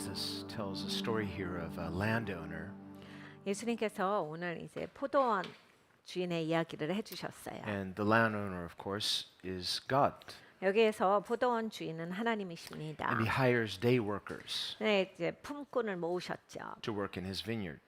Jesus tells a story here of a landowner, 예수님께서 오늘 이제 포도원 주인의 이야기를 해주셨어요. and the landowner, of course, is God. 여기에서 포도원 주인은 하나님이십니다. And he hires day workers 네, 이제 품꾼을 모으셨죠. to work in his vineyard.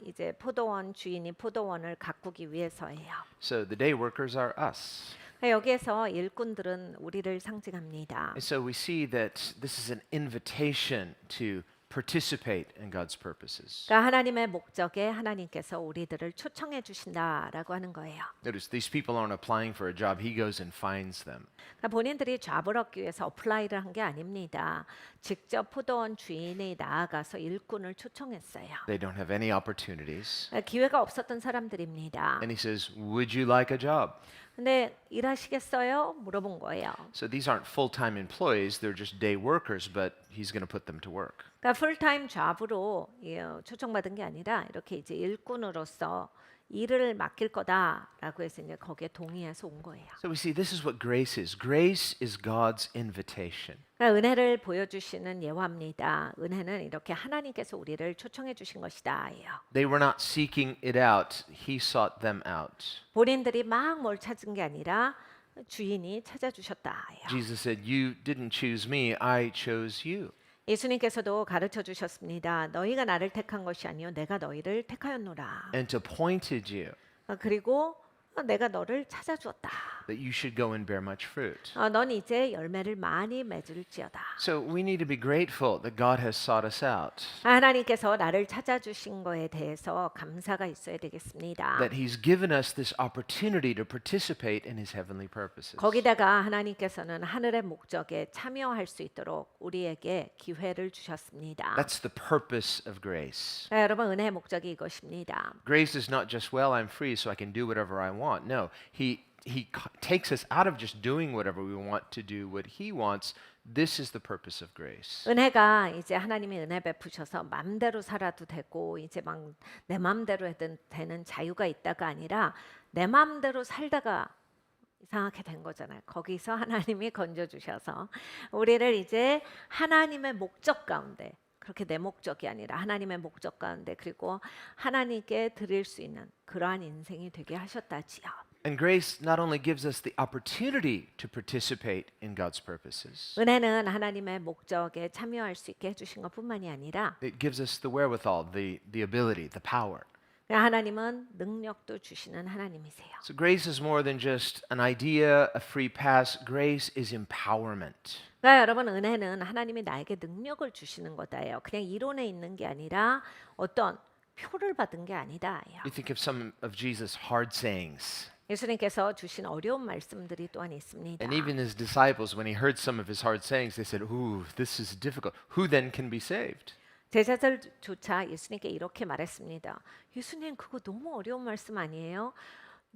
이제 포도원 주인이 포도원을 가꾸기 위해서예요. So the day workers are us. 여기에서 일꾼들은 우리를 상징합니다. And so we see that this is an invitation to participate in God's purposes. 그러니까 하나님의 목적에 하나님께서 우리들을 초청해 주신다라고 하는 거예요. Notice these people aren't applying for a job. He goes and finds them. 그러니까 본인들이 잡을 얻기 위해서 어플라이를 한 게 아닙니다. 직접 포도원 주인이 나아가서 일꾼을 초청했어요. They don't have any opportunities. 기회가 없었던 사람들입니다. And he says, "Would you like a job?" 근데 일하시겠어요? 물어본 거예요. So these aren't full-time employees. They're just day workers, but he's going to put them to work. 그러니까 풀타임 잡으로 초청받은 게 아니라 이렇게 이제 일꾼으로서 일을 맡길 거다라고 해서 이제 거기에 동의해서 온 거예요. So we see this is what grace is. Grace is God's invitation. 그러니까 은혜를 보여주시는 예화입니다. 은혜는 이렇게 하나님께서 우리를 초청해 주신 것이다예요. They were not seeking it out. He sought them out. 본인들이 막 뭘 찾은 게 아니라 주인이 찾아주셨다예요. Jesus said, "You didn't choose me. I chose you." 예수님께서도 가르쳐 주셨습니다. 너희가 나를 택한 것이 아니요 내가 너희를 택하였노라. And appointed you 그리고 내가 너를 찾아주었다. that you should go and bear much fruit. 넌 이제 열매를 많이 맺을지어다. So we need to be grateful that God has sought us out. 하나님께서 나를 찾아주신 거에 대해서 감사가 있어야 되겠습니다. That He's given us this opportunity to participate in His heavenly purposes. 거기다가 하나님께서는 하늘의 목적에 참여할 수 있도록 우리에게 기회를 주셨습니다. That's the purpose of grace. 여러분 은혜의 목적이 이것입니다. Grace is not just, well, I'm free so I can do whatever I want. No, He takes us out of just doing whatever we want to do what He wants. This is the purpose of grace. 은혜가 이제 하나님이 은혜 베푸셔서 마음대로 살아도 되고 이제 막 내 마음대로 되는 자유가 있다가 아니라 내 마음대로 살다가 이상하게 된 거잖아요. 거기서 하나님이 건져 주셔서 우리를 이제 하나님의 목적 가운데 그렇게 내 목적이 아니라 하나님의 목적 가운데 그리고 하나님께 드릴 수 있는 그러한 인생이 되게 하셨다지요. And grace not only gives us the opportunity to participate in God's purposes, 은혜는 하나님의 목적에 참여할 수 있게 해주신 것뿐만이 아니라 it gives us the wherewithal, the ability, the power. 하나님은 능력도 주시는 하나님이세요. So grace is more than just an idea, a free pass. Grace is empowerment. 그러니까 여러분 은혜는 하나님이 나에게 능력을 주시는 거다예요. 그냥 이론에 있는 게 아니라 어떤 표를 받은 게 아니다예요. You think of some of Jesus' hard sayings. 예수님께서 주신 어려운 말씀들이 또한 있습니다. And even his disciples, when he heard some of his hard sayings, they said, "Ooh, this is difficult. Who then can be saved?" 제자들조차 예수님께 이렇게 말했습니다. 예수님 그거 너무 어려운 말씀 아니에요?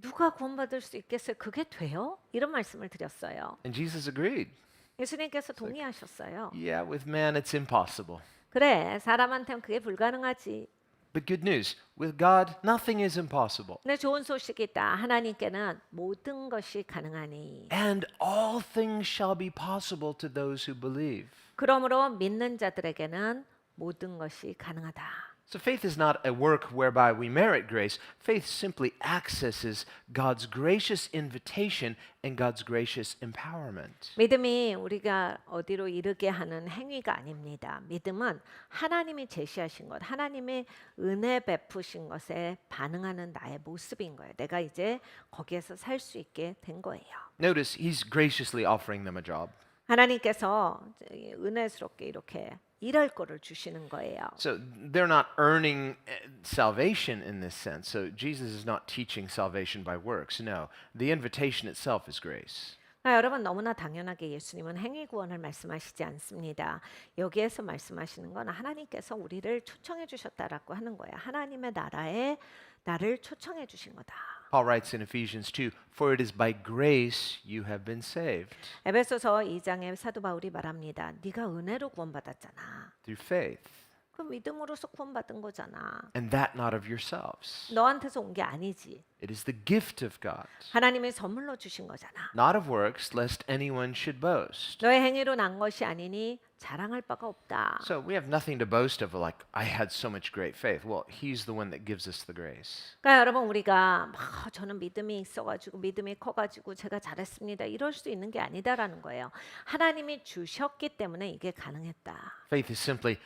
누가 구원받을 수 있겠어요? 그게 돼요? 이런 말씀을 드렸어요. And Jesus agreed. 예수님께서 동의하셨어요. Yeah, with man it's impossible. 그래, 사람한테는 그게 불가능하지. But good news, with God nothing is impossible. 근데 좋은 소식이 있다. 하나님께는 모든 것이 가능하니. And all things shall be possible to those who believe. 그러므로 믿는 자들에게는 모든 것이 가능하다. So faith is not a work whereby we merit grace. Faith simply accesses God's gracious invitation and God's gracious empowerment. 믿음이 우리가 어디로 이르게 하는 행위가 아닙니다. 믿음은 하나님이 제시하신 것, 하나님의 은혜 베푸신 것에 반응하는 나의 모습인 거예요. 내가 이제 거기에서 살 수 있게 된 거예요. Notice he's graciously offering them a job. 하나님께서 은혜스럽게 이렇게 일할 거를 주시는 거예요. So they're not earning salvation in this sense. So Jesus is not teaching salvation by works. No, the invitation itself is grace. 여러분 너무나 당연하게 예수님은 행위 구원을 말씀하시지 않습니다. 여기에서 말씀하시는 건 하나님께서 우리를 초청해 주셨다라고 하는 거예요. 하나님의 나라에 나를 초청해 주신 거다. Paul writes in Ephesians 2, "For it is by grace you have been saved 에베소서 2장에 사도 바울이 말합니다. 네가 은혜로 구원받았잖아. through faith." 그 믿음으로서 구원받은 거잖아. and that not of yourselves. 너한테서 온 게 아니지. It is the gift of God, 하나님의 선물로 주신 거잖아. not of works, lest anyone should boast. 너의 행위로 난 것이 아니니 자랑할 바가 없다. So we have nothing to boast of, like, I had so much great faith. Well, He's the one that gives us the grace. 그러니까 여러분 우리가 저는 믿음이 있어가지고 믿음이 커가지고 제가 잘했습니다. 이럴 수 있는 게 아니다라는 거예요. 하나님이 주셨기 때문에 이게 가능했다. Faith is simply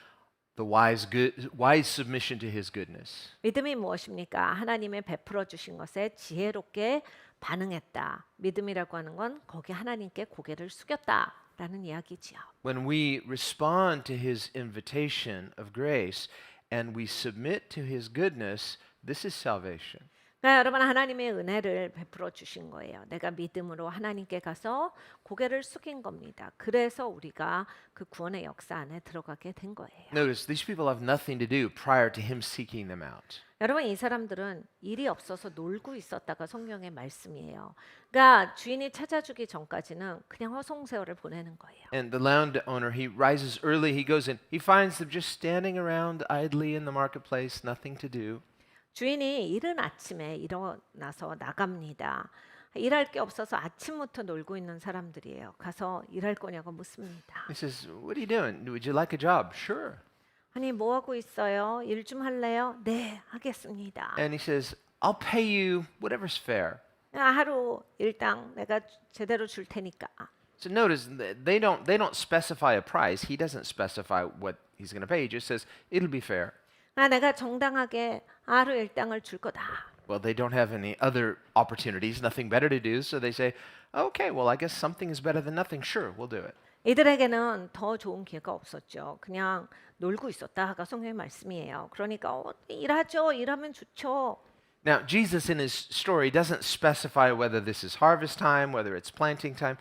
the wise submission to His goodness. 믿음이 무엇입니까? 하나님의 베풀어 주신 것에 지혜롭게 반응했다. 믿음이라고 하는 건 거기 하나님께 고개를 숙였다라는 이야기지요. When we respond to His invitation of grace and we submit to His goodness, this is salvation. 그러니까 여러분 하나님의 은혜를 베풀어 주신 거예요. 내가 믿음으로 하나님께 가서 고개를 숙인 겁니다. 그래서 우리가 그 구원의 역사 안에 들어가게 된 거예요. Notice, these people have nothing to do prior to Him seeking them out. 여러분 이 사람들은 일이 없어서 놀고 있었다가 성경의 말씀이에요. 그러니까 주인이 찾아주기 전까지는 그냥 허송세월을 보내는 거예요. And the landowner, he rises early, he goes in, he finds them just standing around idly in the marketplace, nothing to do. 주인이 이른 아침에 일어나서 나갑니다. 일할 게 없어서 아침부터 놀고 있는 사람들이에요. 가서 일할 거냐고 묻습니다. He says, "What are you doing? Would you like a job?" "Sure." 아니 뭐 하고 있어요? 일 좀 할래요? 네, 하겠습니다. And he says, "I'll pay you whatever's fair." 하루 일당 내가 제대로 줄 테니까. So notice they don't specify a price. He doesn't specify what he's going to pay. He just says it'll be fair. 내가 정당하게 하루 일당을 줄 거다. Well, they don't have any other opportunities, nothing better to do, so they say, "Okay, well, I guess something is better than nothing. Sure, we'll do it." 이들에게는 더 좋은 기회가 없었죠. 그냥 놀고 있었다가 성경의 말씀이에요. 그러니까 일하죠. 일하면 좋죠. Now, Jesus in his story doesn't specify whether this is harvest time, whether it's planting time.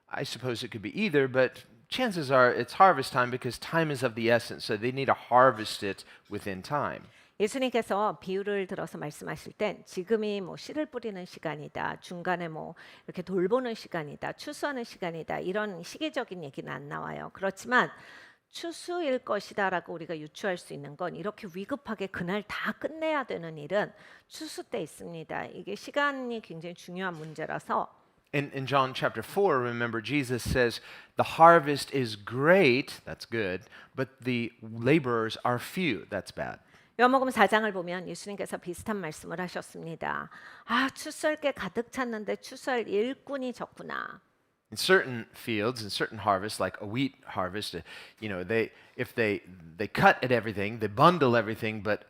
I suppose it could be either, but chances are it's harvest time because time is of the essence, so they need to harvest it within time. 예수님께서 비유를 들어서 말씀하실 땐 지금이 뭐 씨를 뿌리는 시간이다. 중간에 뭐 이렇게 돌보는 시간이다. 추수하는 시간이다. 이런 시기적인 얘기는 안 나와요. 그렇지만 추수일 것이다라고 우리가 유추할 수 있는 건 이렇게 위급하게 그날 다 끝내야 되는 일은 추수 때 있습니다. 이게 시간이 굉장히 중요한 문제라서 In John chapter 4, remember, Jesus says, "The harvest is great," that's good, but the laborers are few, that's bad. 요한복음 4장을 보면 예수님께서 비슷한 말씀을 하셨습니다. 추수할 게 가득 찼는데 추수할 일꾼이 적구나. In certain fields, in certain harvests, like a wheat harvest, if they cut at everything, they bundle everything, but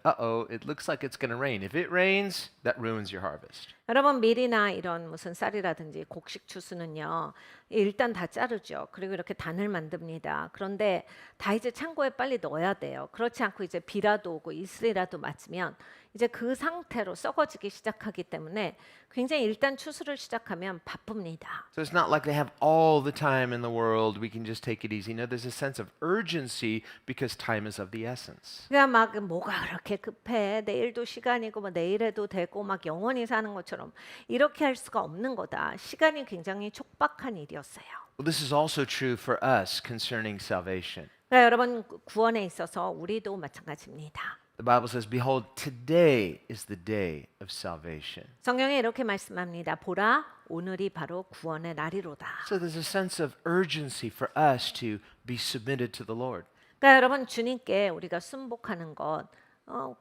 it looks like it's going to rain. If it rains, that ruins your harvest. 여러분 밀이나 이런 무슨 쌀이라든지 곡식 추수는요 일단 다 자르죠. 그리고 이렇게 단을 만듭니다. 그런데 다 이제 창고에 빨리 넣어야 돼요. 그렇지 않고 이제 비라도 오고 이슬이라도 맞으면 이제 그 상태로 썩어지기 시작하기 때문에 굉장히 일단 추수를 시작하면 바쁩니다. So it's not like they have all the time in the world. We can just take it easy. No, there's a sense of urgency because time is of the essence. 그냥 막 뭐가 그렇게 급해. 내일도 시간이고 뭐 내일에도 되고 막 영원히 사는 것처럼 이렇게 할 수가 없는 거다. 시간이 굉장히 촉박한 일이었어요. Well, this is also true for us concerning salvation. 그러니까 여러분 구원에 있어서 우리도 마찬가지입니다. The Bible says, "Behold, today is the day of salvation." 성경에 이렇게 말씀합니다. 보라, 오늘이 바로 구원의 날이로다. So there's a sense of urgency for us to be submitted to the Lord, 그러니까 여러분 주님께 우리가 순복하는 것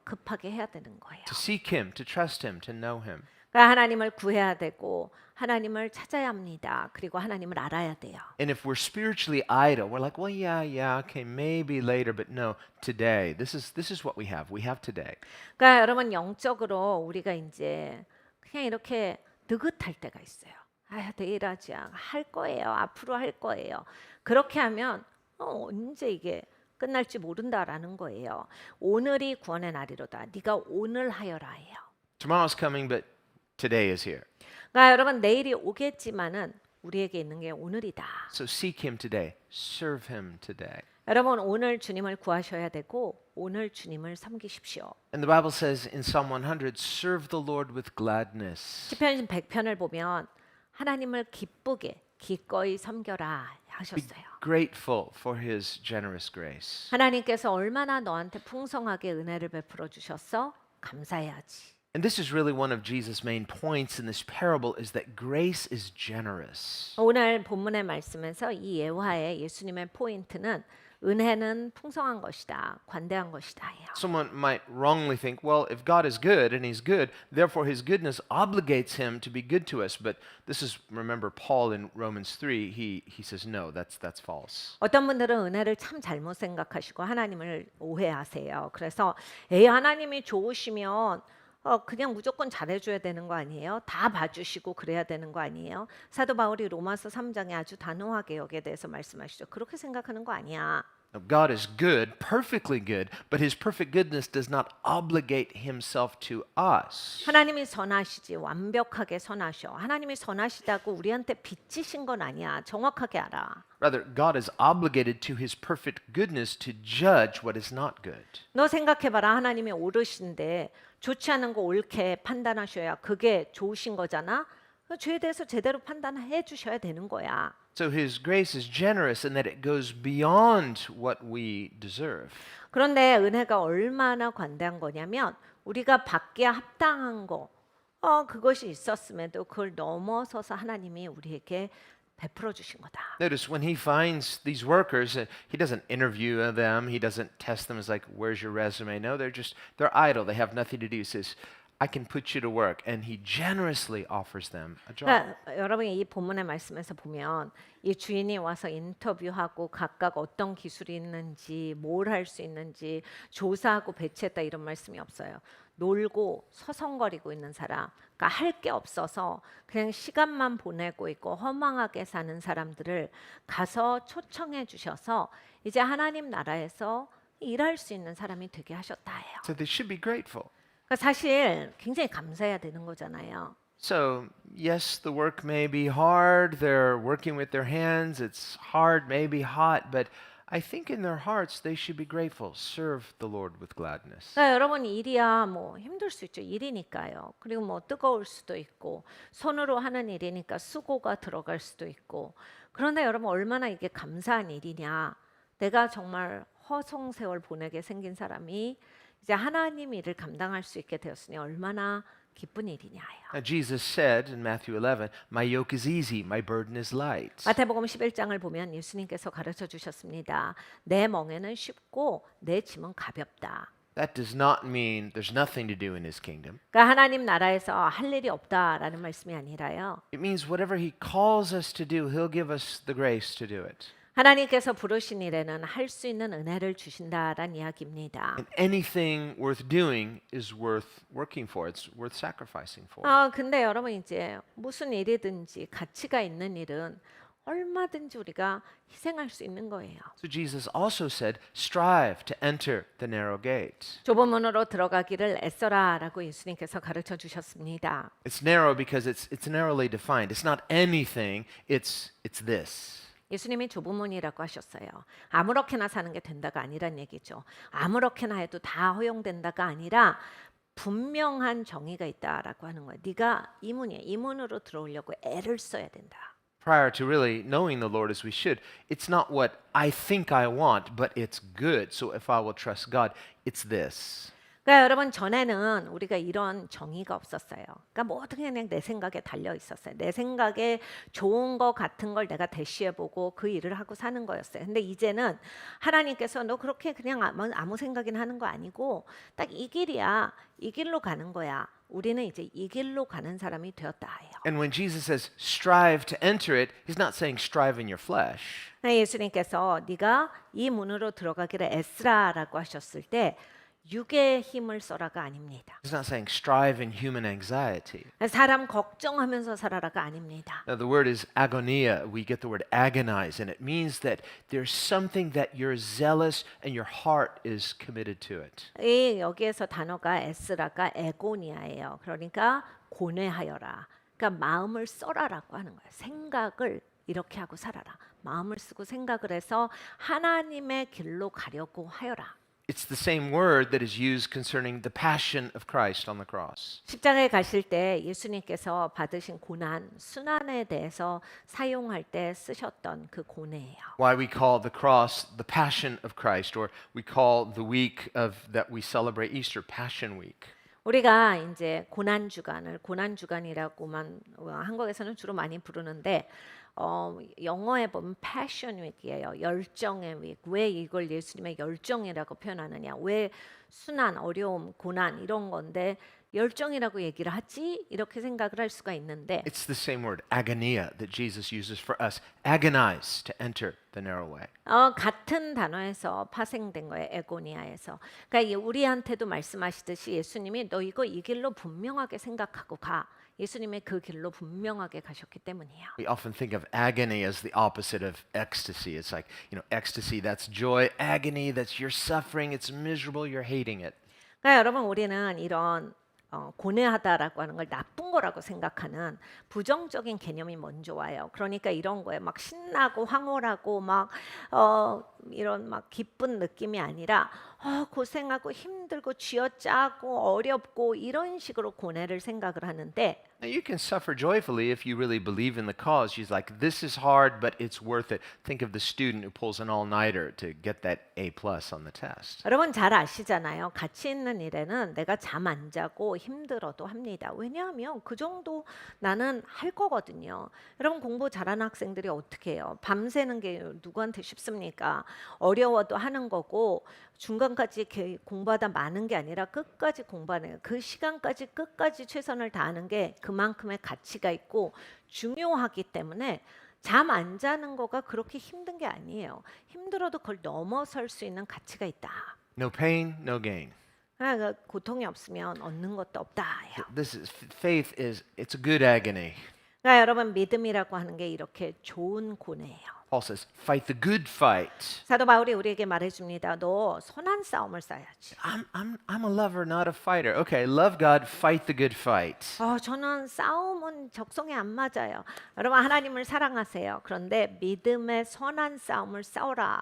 급하게 해야 되는 거예요. to seek Him, to trust Him, to know Him. 그러니까 하나님을 구해야 되고 하나님을 찾아야 합니다. 그리고 하나님을 알아야 돼요. And if we're spiritually idle, we're like, well, yeah, okay, maybe later, but no, today. This is what we have. We have today. 그러니까 여러분 영적으로 우리가 이제 그냥 이렇게 느긋할 때가 있어요. 내일 하지 할 거예요. 앞으로 할 거예요. 그렇게 하면 언제 이게 끝날지 모른다라는 거예요. 오늘이 구원의 날이로다. 네가 오늘 하여라 해요. Tomorrow's coming, but today is here. 그러니까 여러분 내일이 오겠지만은 우리에게 있는 게 오늘이다. So seek Him today. Serve Him today. 여러분 오늘 주님을 구하셔야 되고 오늘 주님을 섬기십시오. And the Bible says in Psalm 100, serve the Lord with gladness. 시편 100편을 보면 하나님을 기쁘게 기꺼이 섬겨라 하셨어요. Grateful for his generous grace. 하나님께서 얼마나 너한테 풍성하게 은혜를 베풀어 주셨어? 감사해야지. And this is really one of Jesus' main points in this parable is that grace is generous. 오늘 본문의 말씀에서 이 예화의 예수님의 포인트는 은혜는 풍성한 것이다, 관대한 것이다예요. Someone might wrongly think, well, if God is good and he's good, therefore his goodness obligates him to be good to us. But this is, remember Paul in Romans 3, he says, no, that's false. 어떤 분들은 은혜를 참 잘못 생각하시고 하나님을 오해하세요. 그래서 에이 하나님이 좋으시면 그냥 무조건 잘해줘야 되는 거 아니에요? 다 봐주시고 그래야 되는 거 아니에요? 사도 바울이 로마서 3장에 아주 단호하게 여기에 대해서 말씀하시죠. 그렇게 생각하는 거 아니야. Now, God is good, perfectly good, but his perfect goodness does not obligate himself to us. 하나님이 선하시지 완벽하게 선하셔. 하나님이 선하시다고 우리한테 빚지신 건 아니야. 정확하게 알아. Rather, God is obligated to his perfect goodness to judge what is not good. 너 생각해봐라. 하나님이 오르신데 좋지 않은 거 옳게 판단하셔야 그게 좋으신 거잖아. 그 죄에 대해서 제대로 판단해 주셔야 되는 거야. So his grace is generous in that it goes beyond what we deserve. 그런데 은혜가 얼마나 관대한 거냐면 우리가 받기에 합당한 거 그것이 있었음에도 그걸 넘어서서 하나님이 우리에게 베풀어 주신 거다. Notice when he finds these workers, he doesn't interview them. He doesn't test them as like, "Where's your resume?" No, they're idle. They have nothing to do. He says, "I can put you to work," and he generously offers them a job. 그러니까 여러분이 이 본문의 말씀에서 보면 이 주인이 와서 인터뷰하고 각각 어떤 기술이 있는지 뭘 할 수 있는지 조사하고 배치했다 이런 말씀이 없어요. 놀고 서성거리고 있는 사람, 그러니까 할 게 없어서 그냥 시간만 보내고 있고 허망하게 사는 사람들을 가서 초청해 주셔서 이제 하나님 나라에서 일할 수 있는 사람이 되게 하셨다예요. So they should be grateful. 그러니까 사실 굉장히 감사해야 되는 거잖아요. So, yes, the work may be hard. They're working with their hands. It's hard, maybe hot, but I think in their hearts they should be grateful. Serve the Lord with gladness. 그러니까 여러분 일이야 뭐 힘들 수 있죠. 일이니까요. 그리고 뭐 뜨거울 수도 있고 손으로 하는 일이니까 수고가 들어갈 수도 있고. 그런데 여러분 얼마나 이게 감사한 일이냐. 내가 정말 허송세월 보내게 생긴 사람이 이제 하나님 일을 감당할 수 있게 되었으니 얼마나 기쁜 일이냐예요. Now, Jesus said in Matthew 11, "My yoke is easy, my burden is light." 마태복음 11장을 보면 예수님께서 가르쳐 주셨습니다. 내 멍에는 쉽고 내 짐은 가볍다. That does not mean there's nothing to do in his kingdom. 그러니까 하나님 나라에서 할 일이 없다라는 말씀이 아니라요. It means whatever he calls us to do, he'll give us the grace to do it. 하나님께서 부르신 일에는 할 수 있는 은혜를 주신다라는 이야기입니다. And anything worth doing is worth working for. It's worth sacrificing for. 근데 여러분 이제 무슨 일이든지 가치가 있는 일은 얼마든지 우리가 희생할 수 있는 거예요. So Jesus also said, strive to enter the narrow gate. 좁은 문으로 들어가기를 애써라라고 예수님께서 가르쳐 주셨습니다. It's narrow because it's narrowly defined. It's not anything, it's this. 예수님이 좁은 문이라고 하셨어요. 아무렇게나 사는 게 된다가 아니란 얘기죠. 아무렇게나 해도 다 허용된다가 아니라 분명한 정의가 있다라고 하는 거예요. 네가 이 문이야. 이 문으로 들어오려고 애를 써야 된다. Prior to really knowing the Lord as we should, it's not what I think I want, but it's good. So if I will trust God, it's this. 그러니까 여러분 전에는 우리가 이런 정의가 없었어요. 그러니까 모든 게 그냥 내 생각에 달려 있었어요. 내 생각에 좋은 거 같은 걸 내가 대시해보고 그 일을 하고 사는 거였어요. 근데 이제는 하나님께서 너 그렇게 그냥 아무 생각이나 하는 거 아니고 딱 이 길이야. 이 길로 가는 거야. 우리는 이제 이 길로 가는 사람이 되었다 해요. And when Jesus says strive to enter it, he's not saying strive in your flesh. 예수님께서 네가 이 문으로 들어가기를 애쓰라라고 하셨을 때 육의 힘을 써라가 아닙니다. He's not saying strive in human anxiety. 사람 걱정하면서 살아라가 아닙니다. Now, the word is agonia. We get the word agonize, and it means that there's something that you're zealous and your heart is committed to it. 이 여기에서 단어가 에스라가 에고니아예요. 그러니까 고뇌하여라. 그러니까 마음을 써라라고 하는 거예요. 생각을 이렇게 하고 살아라. 마음을 쓰고 생각을 해서 하나님의 길로 가려고 하여라. It's the same word that is used concerning the passion of Christ on the cross. 십자가에 가실 때 예수님께서 받으신 고난, 순환에 대해서 사용할 때 쓰셨던 그 고뇌예요. Why we call the cross the passion of Christ, or we call the week of that we celebrate Easter Passion Week. 우리가 이제 고난 주간을 고난 주간이라고만 한국에서는 주로 많이 부르는데 영어에 보면 Passion Week이에요. 열정의 week. 왜 이걸 예수님의 열정이라고 표현하느냐? 왜 순환, 어려움, 고난 이런 건데 열정이라고 얘기를 하지? 이렇게 생각을 할 수가 있는데 It's the same word, agonia, that Jesus uses for us. Agonize to enter the narrow way. 같은 단어에서 파생된 거예요. 에고니아에서. 그러니까 우리한테도 말씀하시듯이 예수님이 너 이거 이 길로 분명하게 생각하고 가. 예수님의 그 길로 분명하게 가셨기 때문이에요. We often think of agony as the opposite of ecstasy. It's like, ecstasy, that's joy. Agony, that's you're suffering, it's miserable, you're hating it. 그러니까 여러분 우리는 이런 고뇌하다라고 하는 걸 나쁜 거라고 생각하는 부정적인 개념이 먼저 와요. 그러니까 이런 거에 막 신나고 황홀하고 막 이런 막 기쁜 느낌이 아니라 고생하고 힘들고 쥐어짜고 어렵고 이런 식으로 고뇌를 생각을 하는데 Now you can suffer joyfully if you really believe in the cause. She's like, this is hard, but it's worth it. Think of the student who pulls an all-nighter to get that A+ on the test. 여러분 잘 아시잖아요. 가치 있는 일에는 내가 잠 안 자고 힘들어도 합니다. 왜냐하면 그 정도 나는 할 거거든요. 여러분 공부 잘하는 학생들이 어떻게 해요? 밤새는 게 누구한테 쉽습니까? 어려워도 하는 거고 중간까지 공부하다 마는 게 아니라 끝까지 공부하는 그 시간까지 끝까지 최선을 다하는 게 그만큼의 가치가 있고 중요하기 때문에 잠 안 자는 거가 그렇게 힘든 게 아니에요. 힘들어도 그걸 넘어설 수 있는 가치가 있다. No pain, no gain. 그러니까 고통이 없으면 얻는 것도 없다. This is faith it's a good agony. 그러니까 여러분 믿음이라고 하는 게 이렇게 좋은 고뇌예요. Paul says, fight the good fight. 사도 바울이 우리에게 말해줍니다. 너 선한 싸움을 싸야지. I'm a lover, not a fighter. Okay, love God, fight the good fight. 저는 싸움은 적성에 안 맞아요. 여러분 하나님을 사랑하세요. 그런데 믿음의 선한 싸움을 싸우라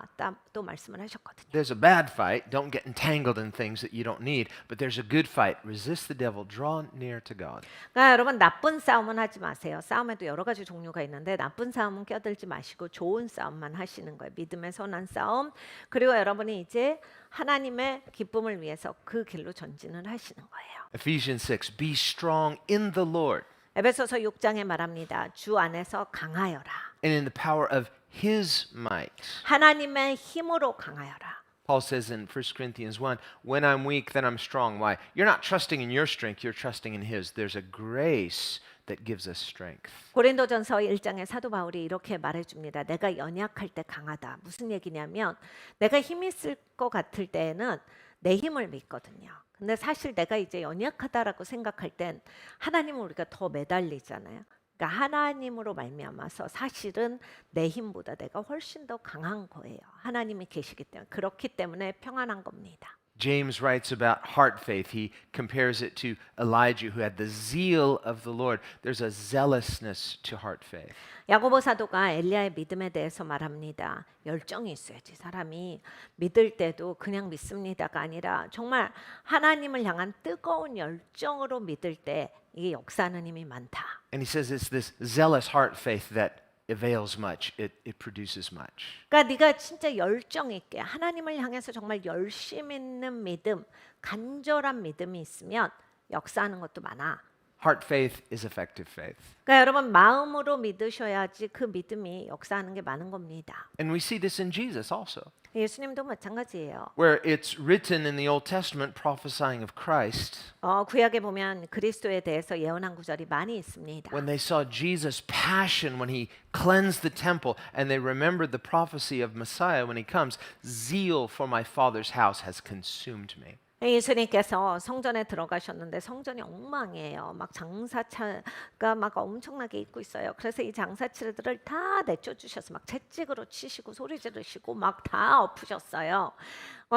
또 말씀을 하셨거든요. There's a bad fight. Don't get entangled in things that you don't need. But there's a good fight. Resist the devil. Draw near to God. 그러니까 여러분 나쁜 싸움은 하지 마세요. 싸움에도 여러 가지 종류가 있는데 나쁜 싸움은 껴들지 마시고 좋은 싸움만 하시는 거예요. 믿음의 선한 싸움. 그리고 여러분이 이제 하나님의 기쁨을 위해서 그 길로 전진을 하시는 거예요. Ephesians 6, be strong in the Lord 에베소서 6장에 말합니다. 주 안에서 강하여라. and in the power of his might. 하나님의 힘으로 강하여라. Paul says in 1 Corinthians 1, when I'm weak, then I'm strong. Why? You're not trusting in your strength, you're trusting in his. There's a grace that gives us strength. 고린도전서 1장에 사도 바울이 이렇게 말해줍니다. 내가 연약할 때 강하다. 무슨 얘기냐면 내가 힘이 있을 것 같을 때에는 내 힘을 믿거든요. 근데 사실 내가 이제 연약하다라고 생각할 땐 하나님은 우리가 더 매달리잖아요. 그러니까 하나님으로 말미암아서 사실은 내 힘보다 내가 훨씬 더 강한 거예요. 하나님이 계시기 때문에 그렇기 때문에 평안한 겁니다. James writes about heart faith. He compares it to Elijah, who had the zeal of the Lord. There's a zealousness to heart faith. 야고보 사도가 엘리야의 믿음에 대해서 말합니다. 열정이 있어야지. 사람이 믿을 때도 그냥 믿습니다가 아니라 정말 하나님을 향한 뜨거운 열정으로 믿을 때 이게 역사하는 힘이 많다. And he says it's this zealous heart faith that avails much. It produces much. 그러니까 네가 진짜 열정 있게 하나님을 향해서 정말 열심 있는 믿음, 간절한 믿음이 있으면 역사하는 것도 많아. Heart faith is effective faith. 그러니까 여러분 마음으로 믿으셔야지 그 믿음이 역사하는 게 많은 겁니다. And we see this in Jesus also, 예수님도 마찬가지예요. where it's written in the Old Testament prophesying of Christ. 구약에 보면 그리스도에 대해서 예언한 구절이 많이 있습니다. When they saw Jesus' passion when he cleansed the temple and they remembered the prophecy of Messiah when he comes, zeal for my Father's house has consumed me. 예수님께서 성전에 들어가셨는데 성전이 엉망이에요. 막 장사차가 막 엄청나게 있고 있어요. 그래서 이 장사치들을 다 내쫓으셔서 막 채찍으로 치시고 소리 지르시고 막 다 엎으셨어요.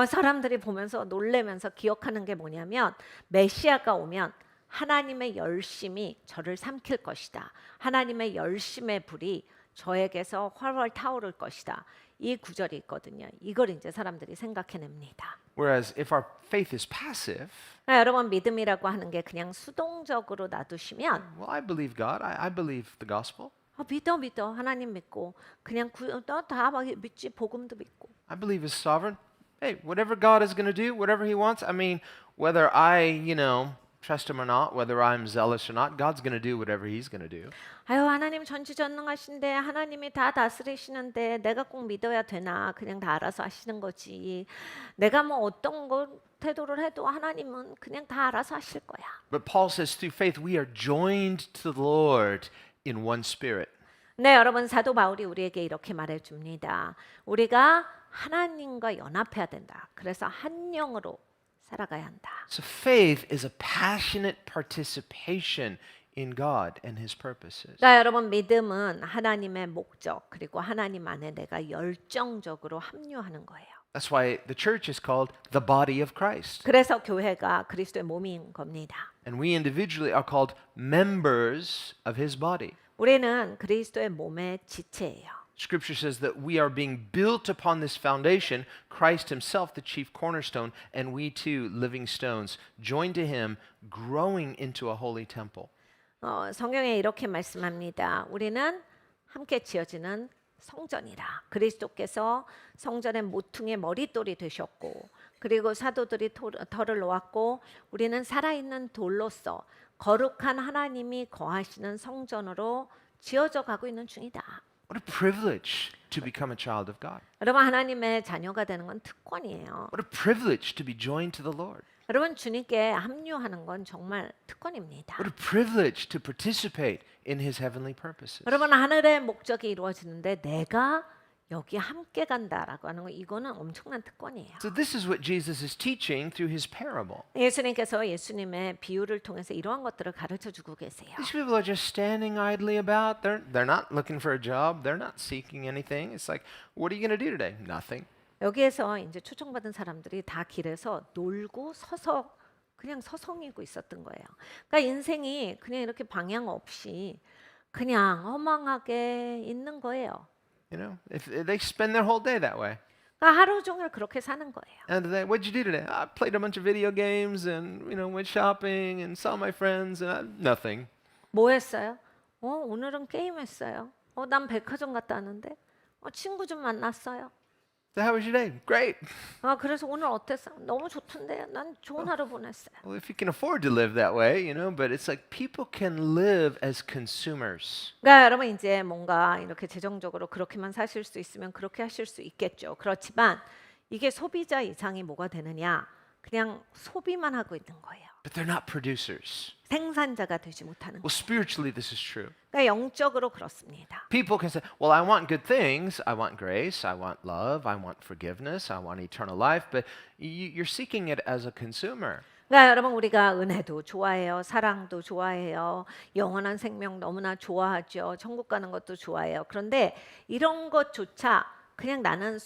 사람들이 보면서 놀래면서 기억하는 게 뭐냐면 메시아가 오면 하나님의 열심이 저를 삼킬 것이다. 하나님의 열심의 불이 저에게서 활활 타오를 것이다. 이 구절이 있거든요. 이걸 이제 사람들이 생각해냅니다. Whereas if our faith is passive, 그러니까 여러분 믿음이라고 하는 게 그냥 수동적으로 놔두시면 well, I believe God. I believe the gospel. 믿어 하나님 믿고 그냥 다 믿지 복음도 믿고 I believe He's sovereign. Hey, whatever God is going to do, whatever He wants. I mean, whether I, trust Him or not, whether I'm zealous or not, God's going to do whatever He's going to do. 아유 하나님 전지전능하신데 하나님이 다 다스리시는데 내가 꼭 믿어야 되나 그냥 다 알아서 하시는 거지 내가 뭐 어떤 거 태도를 해도 하나님은 그냥 다 알아서 하실 거야. But Paul says through faith we are joined to the Lord in one spirit. 네, 여러분 사도 바울이 우리에게 이렇게 말해 줍니다. 우리가 하나님과 연합해야 된다. 그래서 한 영으로 살아가야 한다. So faith is a passionate participation in God and His purposes. 자, 여러분 믿음은 하나님의 목적 그리고 하나님 안에 내가 열정적으로 합류하는 거예요. That's why the church is called the body of Christ. 그래서 교회가 그리스도의 몸인 겁니다. And we individually are called members of His body. 우리는 그리스도의 몸의 지체예요. Scripture says that we are being built upon this foundation, Christ Himself, the chief cornerstone, and we too, living stones, joined to Him, growing into a holy temple. 성경에 이렇게 말씀합니다. 우리는 함께 지어지는 성전이라. 그리스도께서 성전의 모퉁이의 머릿돌이 되셨고, 그리고 사도들이 털을 놓았고, 우리는 살아있는 돌로서 거룩한 하나님이 거하시는 성전으로 지어져 가고 있는 중이다. What a privilege to become a child of God. 여러분 하나님의 자녀가 되는 건 특권이에요. What a privilege to be joined to the Lord. 여러분 주님께 합류하는 건 정말 특권입니다. What a privilege to participate in His heavenly purposes. 여러분 하늘의 목적이 이루어지는데 내가 여기 함께 간다라고 하는 거 이거는 엄청난 특권이에요. So this is what Jesus is teaching through His parable. 예수님께서 예수님의 비유를 통해서 이러한 것들을 가르쳐 주고 계세요. These people are just standing idly about. They're not looking for a job. They're not seeking anything. It's like, what are you going to do today? Nothing. 여기에서 이제 초청받은 사람들이 다 길에서 놀고 서서 그냥 서성이고 있었던 거예요. 그러니까 인생이 그냥 이렇게 방향 없이 그냥 허망하게 있는 거예요. If they spend their whole day that way. 그러니까 하루 종일 그렇게 사는 거예요. And what'd you do today? I played a bunch of video games and went shopping and saw my friends and nothing. 뭐 했어요? 오늘은 게임했어요. 난 백화점 갔다 왔는데. 친구 좀 만났어요. So how was your day? Great. 그래서 오늘 어땠어? 너무 좋던데. 난 좋은 하루 보냈어요. Well, if you can afford to live that way, but it's like people can live as consumers. 그러니까 여러분 이제 뭔가 이렇게 재정적으로 그렇게만 사실 수 있으면 그렇게 하실 수 있겠죠. 그렇지만 이게 소비자 이상이 뭐가 되느냐? 그냥 소비만 하고 있는 거예요. But they're not producers. 생산자가 되지 못하는 Well, 거예요. spiritually, this is true. 그러니까 영적으로 그렇습니다. People can say, well, I want good things. I want grace. I want love. I want forgiveness. I want eternal life. But you're seeking it as a consumer. 그러니까 여러분 우리가 은혜도 좋아해요. 사랑도 좋아해요. 영원한 생명 너무나 좋아하죠. 천국 가는 것도 좋아해요. 그런데 이런 것조차 그냥 나는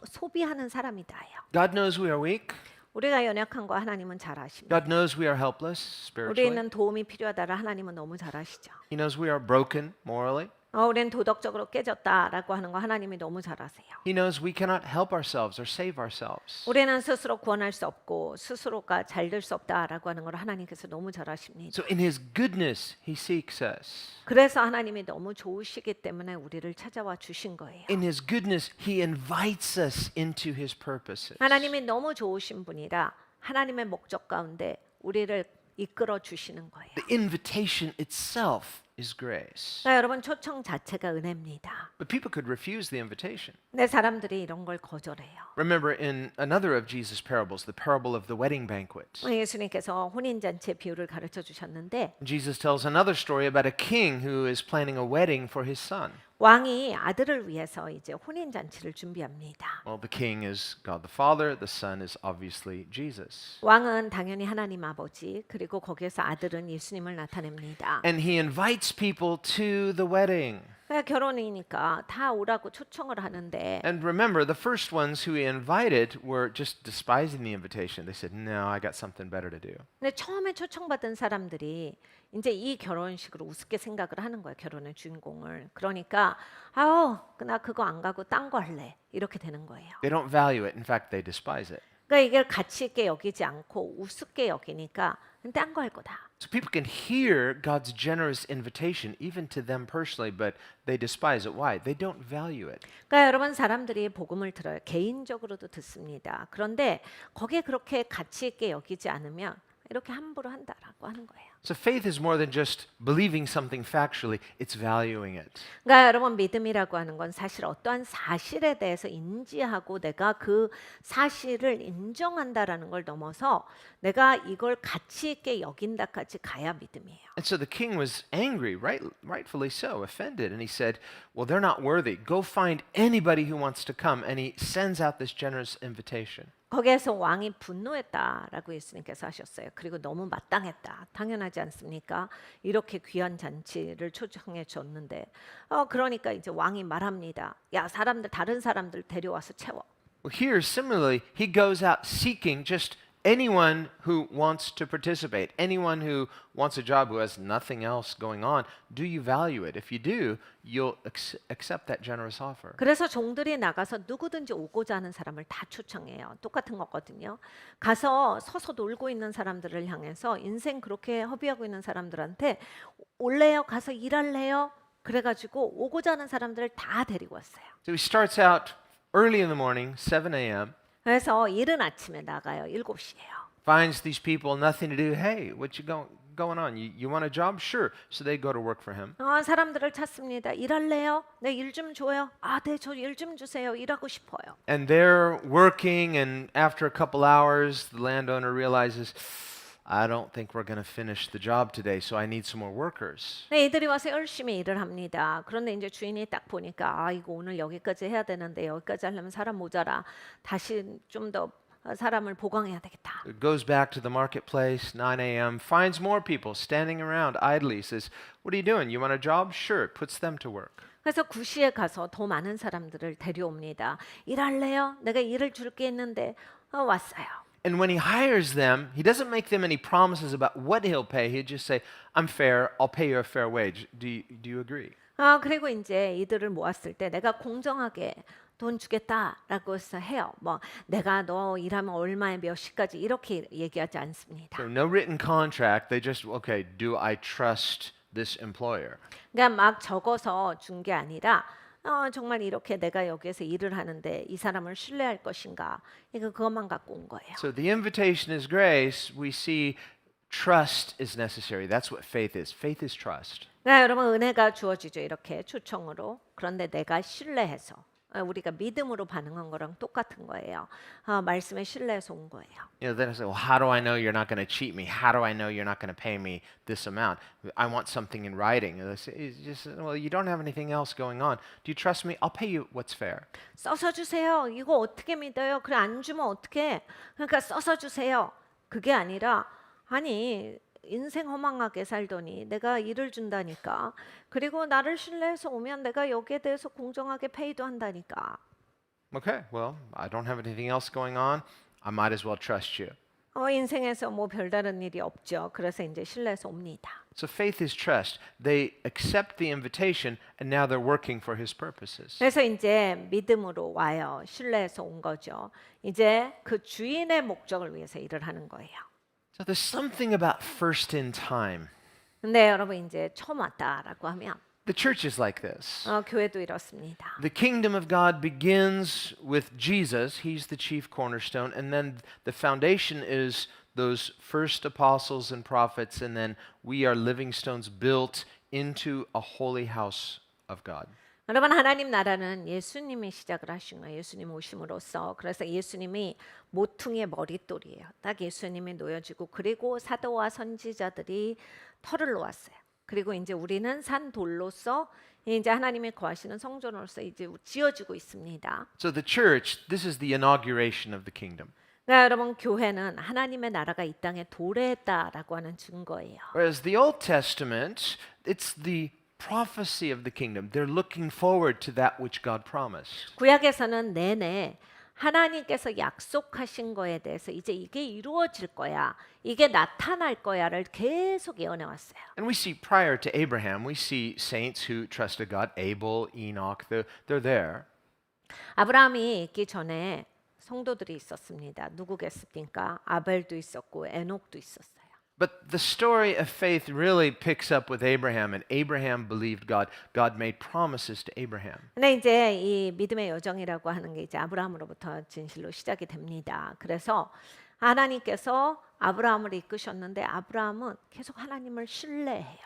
소비하는 사람이다예요. God knows we are weak. 우리가 연약한 거 하나님은 잘 아십니다. God knows we are helpless spiritually. 우리는 도움이 필요하다를 하나님은 너무 잘 아시죠. He knows we are broken morally. 우리는 도덕적으로 깨졌다라고 하는 거 하나님이 너무 잘 아세요. He knows we cannot help ourselves or save ourselves. 우리는 스스로 구원할 수 없고 스스로가 잘 될 수 없다라고 하는 걸 하나님께서 너무 잘 아십니다. So in His goodness, He seeks us. 그래서 하나님이 너무 좋으시기 때문에 우리를 찾아와 주신 거예요. In His goodness, He invites us into His purposes. 하나님이 너무 좋으신 분이라 하나님의 목적 가운데 우리를 이끌어 주시는 거예요. The invitation itself is grace. 그러니까 여러분 초청 자체가 은혜입니다. But people could refuse the invitation. 근데 사람들이 이런 걸 거절해요. Remember in another of Jesus' parables, the parable of the wedding banquet. 예수님께서 혼인잔치 비유를 가르쳐 주셨는데 Jesus tells another story about a king who is planning a wedding for his son. 왕이 아들을 위해서 이제 혼인잔치를 준비합니다. Well, the king is God the Father, the son is obviously Jesus. 왕은 당연히 하나님 아버지 그리고 거기에서 아들은 예수님을 나타냅니다. And he invites people to the wedding. 그냥 결혼이니까 다 오라고 초청을 하는데 And remember, the first ones who he invited were just despising the invitation. They said, "No, I got something better to do." 근데 처음에 초청받은 사람들이 이제 이 결혼식으로 우습게 생각을 하는 거예요. 결혼의 주인공을. 그러니까 아우 나 그거 안 가고 딴 거 할래. 이렇게 되는 거예요. They don't value it. In fact, they despise it. 그러니까 이걸 가치 있게 여기지 않고 우습게 여기니까 딴 거 할 거다. So people can hear God's generous invitation, even to them personally, but they despise it. Why? They don't value it. 그러니까 여러분 사람들이 복음을 들어요. 개인적으로도 듣습니다. 그런데 거기에 그렇게 가치 있게 여기지 않으면 이렇게 함부로 한다라고 하는 거예요. So faith is more than just believing something factually, it's valuing it. 그러니까 여러분 믿음이라고 하는 건 사실 어떠한 사실에 대해서 인지하고 내가 그 사실을 인정한다라는 걸 넘어서 내가 이걸 가치 있게 여긴다까지 가야 믿음이에요. And so the king was angry, rightfully so, offended, and he said, "Well, they're not worthy. Go find anybody who wants to come." And he sends out this generous invitation. 거기에서 왕이 분노했다라고 예수님께서 하셨어요. 그리고 너무 마땅했다. 당연하지 않습니까? 이렇게 귀한 잔치를 초청해 줬는데 그러니까 이제 왕이 말합니다. 야 사람들 다른 사람들 데려와서 채워. Well, here similarly, he goes out seeking just anyone who wants to participate, anyone who wants a job who has nothing else going on. Do you value it? If you do, you'll accept that generous offer. 그래서 종들이 나가서 누구든지 오고자 하는 사람을 다 초청해요. 똑같은 거거든요. 가서 서서 놀고 있는 사람들을 향해서 인생 그렇게 허비하고 있는 사람들한테 올래요? 가서 일할래요? 그래가지고 오고자 하는 사람들을 다 데리고 왔어요. So he starts out early in the morning, 7 a.m., 그래서 이른 아침에 나가요. 7시예요. finds these people nothing to do. Hey, what you going on? You want a job? Sure. So they go to work for him. 사람들을 찾습니다. 일할래요? 네, 일 좀 줘요. 네, 저 일 좀 주세요. 일하고 싶어요. And they're working, and after a couple hours, the landowner realizes, I don't think we're going to finish the job today, so I need some more workers. 네, 이들이 와서 열심히 일을 합니다. 그런데 이제 주인이 딱 보니까 이거 오늘 여기까지 해야 되는데 여기까지 하려면 사람 모자라. 다시 좀 더 사람을 보강해야 되겠다. Goes back to the marketplace, 9 a.m., finds more people standing around idly, says, "What are you doing? You want a job?" Sure. Puts them to work. 그래서 9시에 가서 더 많은 사람들을 데려옵니다. 일할래요? 내가 일을 줄 게 있는데 왔어요. And when he hires them, he doesn't make them any promises about what he'll pay. He'll just say, "I'm fair. I'll pay you a fair wage." Do you agree? 그리고 이제 이들을 모았을 때 내가 공정하게 돈 주겠다라고 해요. 뭐 내가 너 일하면 얼마에 몇 시까지 이렇게 얘기하지 않습니다. So no written contract. They just, okay, do I trust this employer? 그러니까 막 적어서 준 게 아니라 정말 이렇게 내가 여기에서 일을 하는데 이 사람을 신뢰할 것인가 그것만 갖고 온 거예요. So the invitation is grace. We see trust is necessary. That's what faith is. Faith is trust. 그러니까 여러분 은혜가 주어지죠 이렇게 초청으로. 그런데 내가 신뢰해서 우리가 믿음으로 반응한 거랑 똑같은 거예요. 말씀에 신뢰해서 온 거예요. You know, then I say, well, how do I know you're not going to cheat me? How do I know you're not going to pay me this amount? I want something in writing. And they say, it's just, well, you don't have anything else going on. Do you trust me? I'll pay you what's fair. 써서 주세요. 이거 어떻게 믿어요? 그래 안 주면 어떻게? 그러니까 써서 주세요. 그게 아니라 아니 인생 허망하게 살더니 내가 일을 준다니까. 그리고 나를 신뢰해서 오면 내가 여기에 대해서 공정하게 페이도 한다니까. Okay, well, I don't have anything else going on. I might as well trust you. 인생에서 뭐 별다른 일이 없죠. 그래서 이제 신뢰해서 옵니다. So faith is trust. They accept the invitation and now they're working for his purposes. 그래서 이제 믿음으로 와요. 신뢰해서 온 거죠. 이제 그 주인의 목적을 위해서 일을 하는 거예요. So there's something about first in time. 근데 여러분 이제 처음 왔다라고 하면 The church is like this. 교회도 이렇습니다. The kingdom of God begins with Jesus. He's the chief cornerstone. And then the foundation is those first apostles and prophets. And then we are living stones built into a holy house of God. 여러분 하나님 나라는 예수님이 시작을 하신 거예요. 예수님 오심으로써. 그래서 예수님이 모퉁이의 머릿돌이에요. 딱 예수님이 놓여지고 그리고 사도와 선지자들이 털을 놓았어요. 그리고 이제 우리는 산 돌로서 이제 하나님이 거하시는 성전으로서 이제 지어지고 있습니다. So the church, this is the inauguration of the kingdom. 그러니까 여러분 교회는 하나님의 나라가 이 땅에 도래했다라고 하는 증거예요. Whereas the Old Testament, it's the prophecy of the kingdom. They're looking forward to that which God promised. 구약에서는 내내 하나님께서 약속하신 거에 대해서 이제 이게 이루어질 거야, 이게 나타날 거야를 계속 예언해 왔어요. And we see prior to Abraham, we see saints who trusted God, Abel, Enoch, they're there. 아브라함이 있기 전에 성도들이 있었습니다. 누구겠습니까? 아벨도 있었고 에녹도 있었어요. But the story of faith really picks up with Abraham, and Abraham believed God. God made promises to Abraham. 근데 이제 이 믿음의 여정이라고 하는 게 이제 아브라함으로부터 진실로 시작이 됩니다. 그래서 하나님께서 아브라함을 이끄셨는데 아브라함은 계속 하나님을 신뢰해요.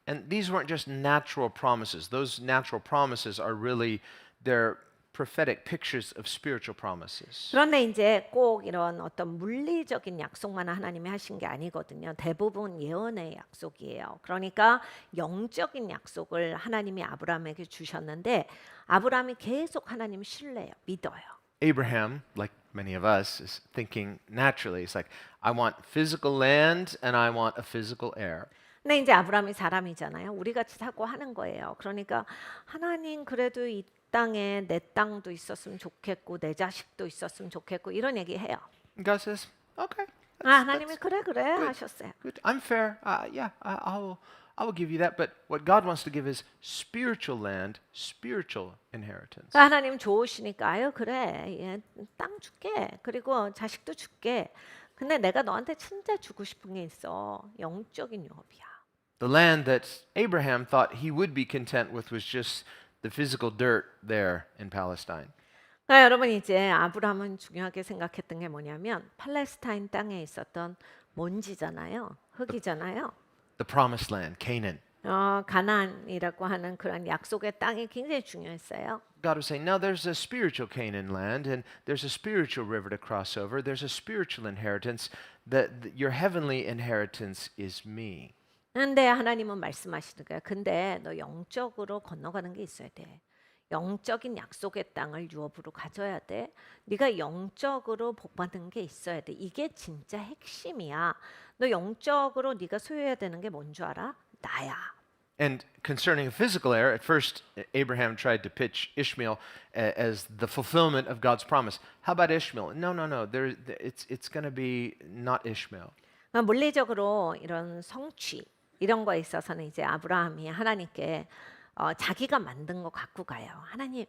And these weren't just natural promises. Those natural promises are really they're prophetic pictures of spiritual promises. 그런데 이제 꼭 이런 어떤 물리적인 약속만 하나님이 하신 게 아니거든요. 대부분 예언의 약속이에요. 그러니까 영적인 약속을 하나님이 아브라함에게 주셨는데 아브라함이 계속 하나님 신뢰해요. 믿어요. Abraham, like many of us, is thinking naturally. It's like, I want physical land and I want a physical heir. 근데 이제 아브라함이 사람이잖아요. 우리 같이 사고 하는 거예요. 그러니까 하나님 그래도 이 땅에 내 땅도 있었으면 좋겠고 내 자식도 있었으면 좋겠고 이런 얘기해요. And God says, okay, 아, 하나님이 그래 good. 하셨어요. good. I'm fair. Yeah, I will give you that. But what God wants to give is spiritual land, spiritual inheritance. 그러니까 하나님 좋으시니까 아유 그래 예, 땅 줄게 그리고 자식도 줄게. 근데 내가 너한테 진짜 주고 싶은 게 있어. 영적인 유업이야. The land that Abraham thought he would be content with was just the physical dirt there in Palestine. 그러니까 여러분 이제 아브라함은 중요하게 생각했던 게 뭐냐면 팔레스타인 땅에 있었던 먼지잖아요. 흙이잖아요. The promised land, Canaan. 가나안이라고 하는 그런 약속의 땅이 굉장히 중요했어요. God was saying, now there's a spiritual Canaan land and there's a spiritual river to cross over. There's a spiritual inheritance. Your heavenly inheritance is me. 근데 하나님은 말씀하시는 거예요. 근데 너 영적으로 건너가는 게 있어야 돼. 영적인 약속의 땅을 유업으로 가져야 돼. 네가 영적으로 복받는 게 있어야 돼. 이게 진짜 핵심이야. 너 영적으로 네가 소유해야 되는 게 뭔 줄 알아? 나야. And concerning a physical heir, at first Abraham tried to pitch Ishmael as the fulfillment of God's promise. How about Ishmael? No. It's going to be not Ishmael. 물리적으로 이런 성취 이런 거에 있어서는 이제 아브라함이 하나님께 자기가 만든 거 갖고 가요. 하나님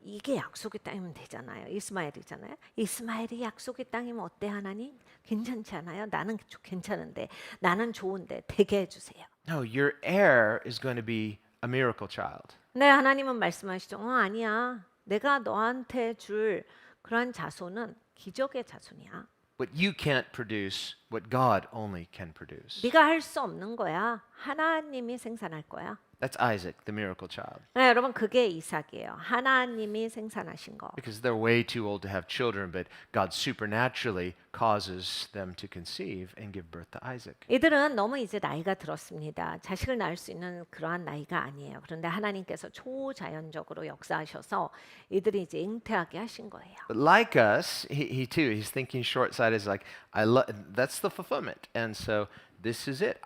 이게 약속의 땅이면 되잖아요. 이스마엘이잖아요. 이스마엘이 약속의 땅이면 어때 하나님? 괜찮지 않아요? 나는 괜찮은데 나는 좋은데 되게 해주세요. No, your heir is going to be a miracle child. 네, 하나님은 말씀하시죠. 아니야. 내가 너한테 줄 그런 자손은 기적의 자손이야. What you can't produce, what God only can produce. 네가 할 수 없는 거야. 하나님이 생산할 거야. That's Isaac, the miracle child. 네, 여러분 그게 이삭이에요. 하나님이 생산하신 거. Because they're way too old to have children, but God supernaturally causes them to conceive and give birth to Isaac. 이들은 너무 이제 나이가 들었습니다. 자식을 낳을 수 있는 그러한 나이가 아니에요. 그런데 하나님께서 초자연적으로 역사하셔서 이들이 이제 잉태하게 하신 거예요. But like us, he too, he's thinking short-sighted. He's like, that's the fulfillment. And so this is it.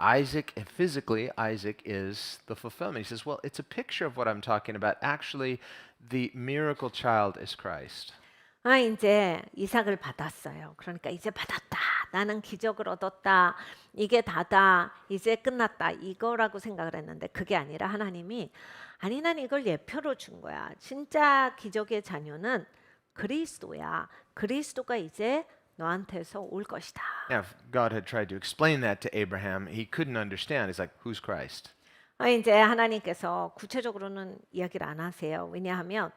Physically, Isaac is the fulfillment. He says, well, it's a picture of what I'm talking about. Actually, the miracle child is Christ. 이제 이삭을 받았어요. 그러니까 이제 받았다. 나는 기적을 얻었다. 이게 다다. 이제 끝났다. 이거라고 생각을 했는데 그게 아니라 하나님이 아니 난 이걸 예표로 준 거야. 진짜 기적의 자녀는 그리스도야. 그리스도가 이제 너한테서 올 것이다. Now, if God had tried to explain that to Abraham, he couldn't understand. He's like, who's Christ? 이제 하나님께서 구체적으로는 이야기를 안 하세요. 왜냐하면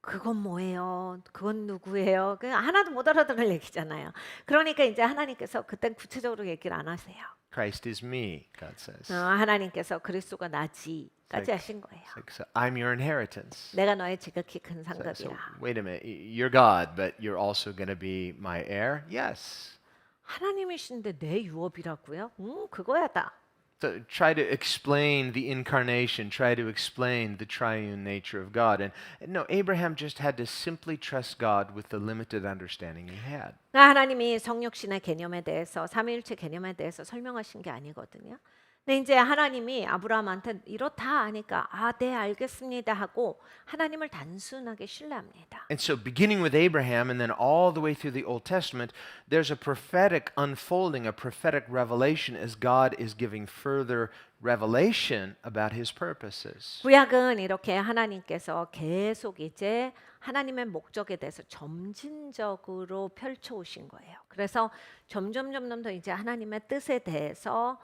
그건 뭐예요? 그건 누구예요? 하나도 못 알아들을 얘기잖아요. 그러니까 이제 하나님께서 그땐 구체적으로 얘기를 안 하세요. Christ is me, God says. 하나님께서 그리스도가 나지까지 하신 거예요. It's like, so I'm your inheritance. 내가 너의 지극히 큰 So, 상급이라. wait a minute, you're God, but you're also going to be my heir? Yes. 하나님이신데 내 유업이라고요? 그거야다. So try to explain the incarnation, try to explain the triune nature of God. And no, Abraham just had to simply trust God with the limited understanding he had. 하나님이 성육신의 개념에 대해서 삼위일체 개념에 대해서 설명하신 게 아니거든요. 근데 이제 하나님이 아브라함한테 이렇다 하니까 아, 네, 알겠습니다 하고 하나님을 단순하게 신뢰합니다. And so, beginning with Abraham and then all the way through the Old Testament, there's a prophetic unfolding, a prophetic revelation as God is giving further revelation about his purposes. 구약은 이렇게 하나님께서 계속 이제 하나님의 목적에 대해서 점진적으로 펼쳐 오신 거예요. 그래서 점점 더 이제 하나님의 뜻에 대해서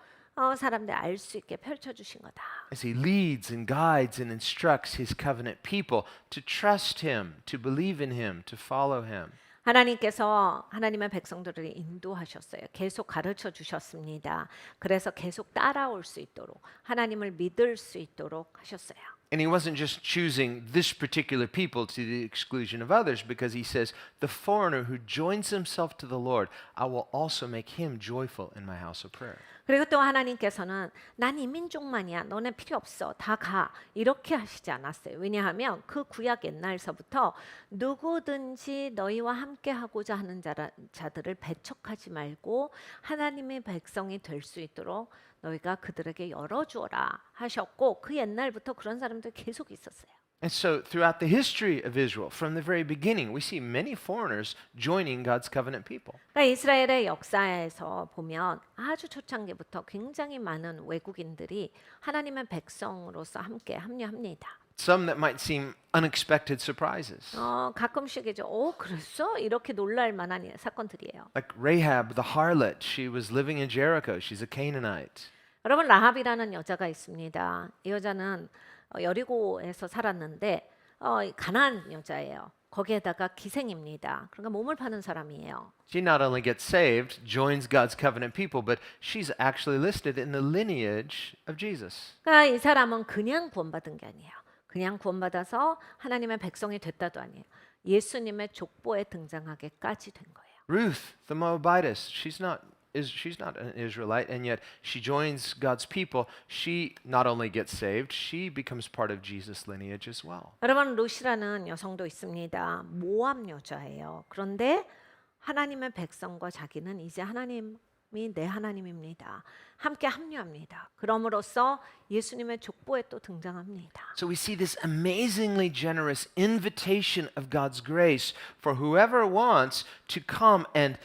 사람들 알 수 있게 펼쳐 주신 거다. As he leads and guides and instructs his covenant people to trust him, to believe in him, to follow him. 하나님께서 하나님의 백성들을 인도하셨어요. 계속 가르쳐 주셨습니다. 그래서 계속 따라올 수 있도록 하나님을 믿을 수 있도록 하셨어요. And he wasn't just choosing this particular people to the exclusion of others, because he says, the foreigner who joins himself to the Lord, I will also make him joyful in my house of prayer. 그리고 또 하나님께서는 난 이 민족만이야. 너네 필요 없어. 다 가. 이렇게 하시지 않았어요. 왜냐하면 그 구약 옛날서부터 누구든지 너희와 함께 하고자 하는 자들을 배척하지 말고 하나님의 백성이 될 수 있도록 너희가 그들에게 열어주어라 하셨고 그 옛날부터 그런 사람들 계속 있었어요. And so, throughout the history of Israel, from the very beginning, we see many foreigners joining God's covenant people. 그러니까 이스라엘의 역사에서 보면 아주 초창기부터 굉장히 많은 외국인들이 하나님의 백성으로서 함께 합류합니다. Some that might seem unexpected surprises, 가끔씩 이제 그랬어? 이렇게 놀랄 만한 사건들이에요. like Rahab the harlot. She was living in Jericho. She's a Canaanite. 여러분 라합이라는 여자가 있습니다. 이 여자는 여리고에서 살았는데 가나안 여자예요. 거기에다가 기생입니다. 그러니까 몸을 파는 사람이에요. She not only gets saved, joins God's covenant people, but she's actually listed in the lineage of Jesus. 그러니까 이 사람은 그냥 구원받은 게 아니에요. 그냥 구원받아서 하나님의 백성이 됐다도 아니에요. 예수님의 족보에 등장하게까지 된 거예요. Ruth the Moabitess, she's not an Israelite, and yet she joins God's people. She not only gets saved, she becomes part of Jesus' lineage as well. 여러분 루시라는 여성도 있습니다. 모압 여자예요. 그런데 하나님의 백성과 자기는 이제 하나님이 내 하나님입니다. 함께 합류합니다. 그럼으로써 예수님의 족보에 또 등장합니다. So we see this amazingly generous invitation of God's grace for whoever wants to come and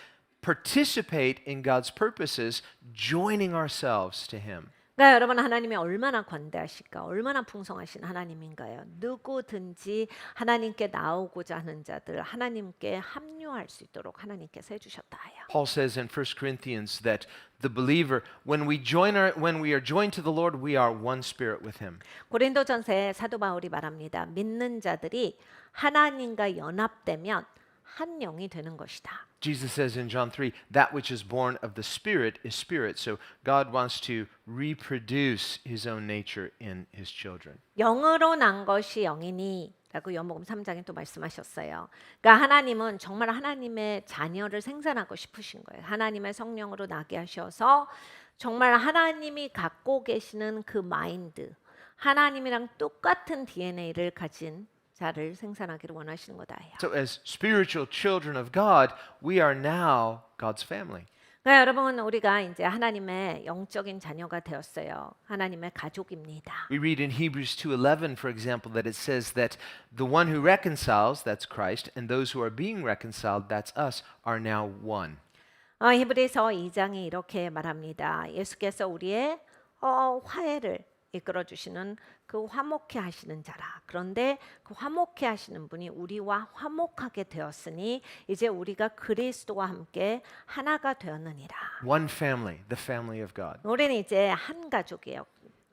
participate in God's purposes, joining ourselves to him. 그러니까 여러분 하나님이 얼마나 관대하실까, 얼마나 풍성하신 하나님인가요? 누구든지 하나님께 나오고자 하는 자들 하나님께 합류할 수 있도록 하나님께서 해주셨다 하여. Paul says in 1 Corinthians that the believer, when we are joined to the Lord, we are one spirit with him. 고린도전서에 사도 바울이 말합니다. 믿는 자들이 하나님과 연합되면 한 영이 되는 것이다. Jesus says in John 3, that which is born of the Spirit is spirit. So God wants to reproduce his own nature in his children. 영으로 난 것이 영이니 라고 요한복음 3장에 또 말씀하셨어요. 그러니까 하나님은 정말 하나님의 자녀를 생산하고 싶으신 거예요. 하나님의 성령으로 나게 하셔서 정말 하나님이 갖고 계시는 그 마인드, 하나님이랑 똑같은 DNA를 가진 자를 생산하기를 원하시는 거다. So as spiritual children of God, we are now God's family. 그러니까 여러분 우리가 이제 하나님의 영적인 자녀가 되었어요. 하나님의 가족입니다. We read in Hebrews 2:11, for example, that it says that the one who reconciles, that's Christ, and those who are being reconciled, that's us, are now one. 히브리서 2장이 이렇게 말합니다. 예수께서 우리의 화해를 이끌어 주시는 그 화목케 하시는 자라. 그런데 그 화목케 하시는 분이 우리와 화목하게 되었으니 이제 우리가 그리스도와 함께 하나가 되었느니라. One family, the family of God. 우리는 이제 한 가족이에요.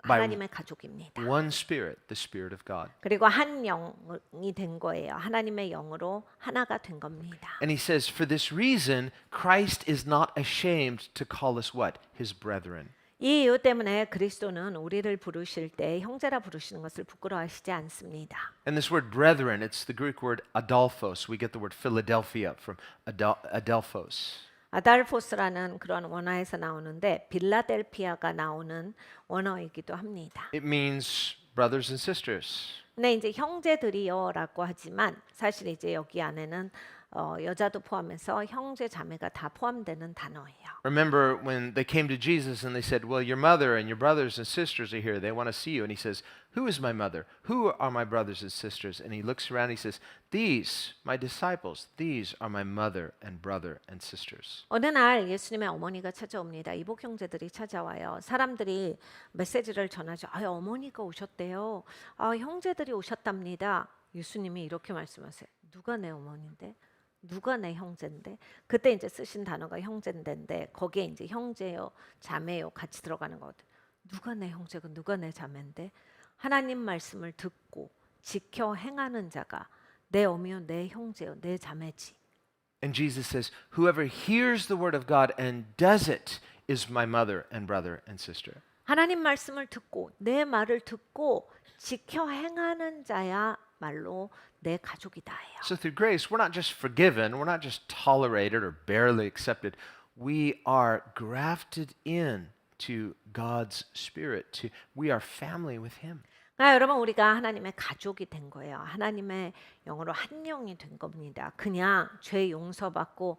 하나님의 가족입니다. One spirit, the Spirit of God. 그리고 한 영이 된 거예요. 하나님의 영으로 하나가 된 겁니다. And he says, for this reason, Christ is not ashamed to call us what? His brethren. 이 이유 때문에 그리스도는 우리를 부르실 때 형제라 부르시는 것을 부끄러워하시지 않습니다. And this word brethren, it's the Greek word adelphos. We get the word Philadelphia from adelphos. 아달포스라는 그런 원어에서 나오는데 빌라델피아가 나오는 원어이기도 합니다. It means brothers and sisters. 근데 이제 형제들이요라고 하지만 사실 이제 여기 안에는 여자도 포함해서 형제 자매가 다 포함되는 단어예요. Remember when they came to Jesus and they said, "Well, your mother and your brothers and sisters are here. They want to see you." And he says, "Who is my mother? Who are my brothers and sisters?" And he looks around and he says, "These, my disciples, these are my mother and brother and sisters." 어느 날 예수님의 어머니가 찾아옵니다. 이복 형제들이 찾아와요. 사람들이 메시지를 전하죠. 아, 어머니가 오셨대요. 아, 형제들이 오셨답니다. 예수님이 이렇게 말씀하세요. 누가 내 어머니인데? 누가 내 형제인데? 그때 이제 쓰신 단어가 형제인데 거기에 이제 형제요, 자매요 같이 들어가는 거거든. 누가 내 형제고 누가 내 자매인데? 하나님 말씀을 듣고 지켜 행하는 자가 내 어미요, 내 형제요, 내 자매지. And Jesus says, "Whoever hears the word of God and does it is my mother and brother and sister." 하나님 말씀을 듣고 내 말을 듣고 지켜 행하는 자야말로 내 가족이다예요. So through grace, we're not just forgiven, we're not just tolerated or barely accepted. We are grafted in to God's spirit. We are family with him. 그러니까 여러분 우리가 하나님의 가족이 된 거예요. 하나님의 영으로 한 영이 된 겁니다. 그냥 죄 용서받고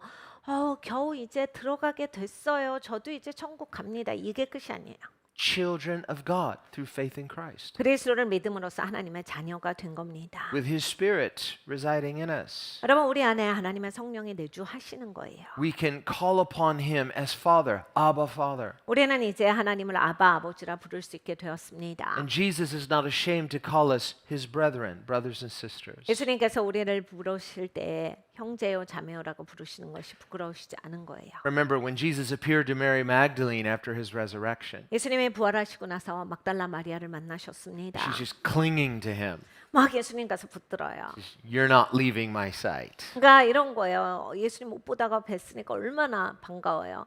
겨우 이제 들어가게 됐어요. 저도 이제 천국 갑니다. 이게 끝이 아니에요. Children of God through faith in Christ. 그리스도를 믿음으로써 하나님의 자녀가 된 겁니다. With his spirit residing in us. 여러분 우리 안에 하나님의 성령이 내주하시는 거예요. We can call upon him as Father, Abba Father. 우리는 이제 하나님을 아바 아버지라 부를 수 있게 되었습니다. And Jesus is not ashamed to call us his brethren, brothers and sisters. 예수님께서 우리를 부르실 때 형제요 자매요라고 부르시는 것이 부끄러우시지 않은 거예요. Remember when Jesus appeared to Mary Magdalene after his resurrection. 예수님이 부활하시고 나서 막달라 마리아를 만나셨습니다. She's just clinging to him. 막 예수님 가서 붙들어요. You're not leaving my sight. 그러니까 이런 거예요. 예수님 못 보다가 뵀으니까 얼마나 반가워요.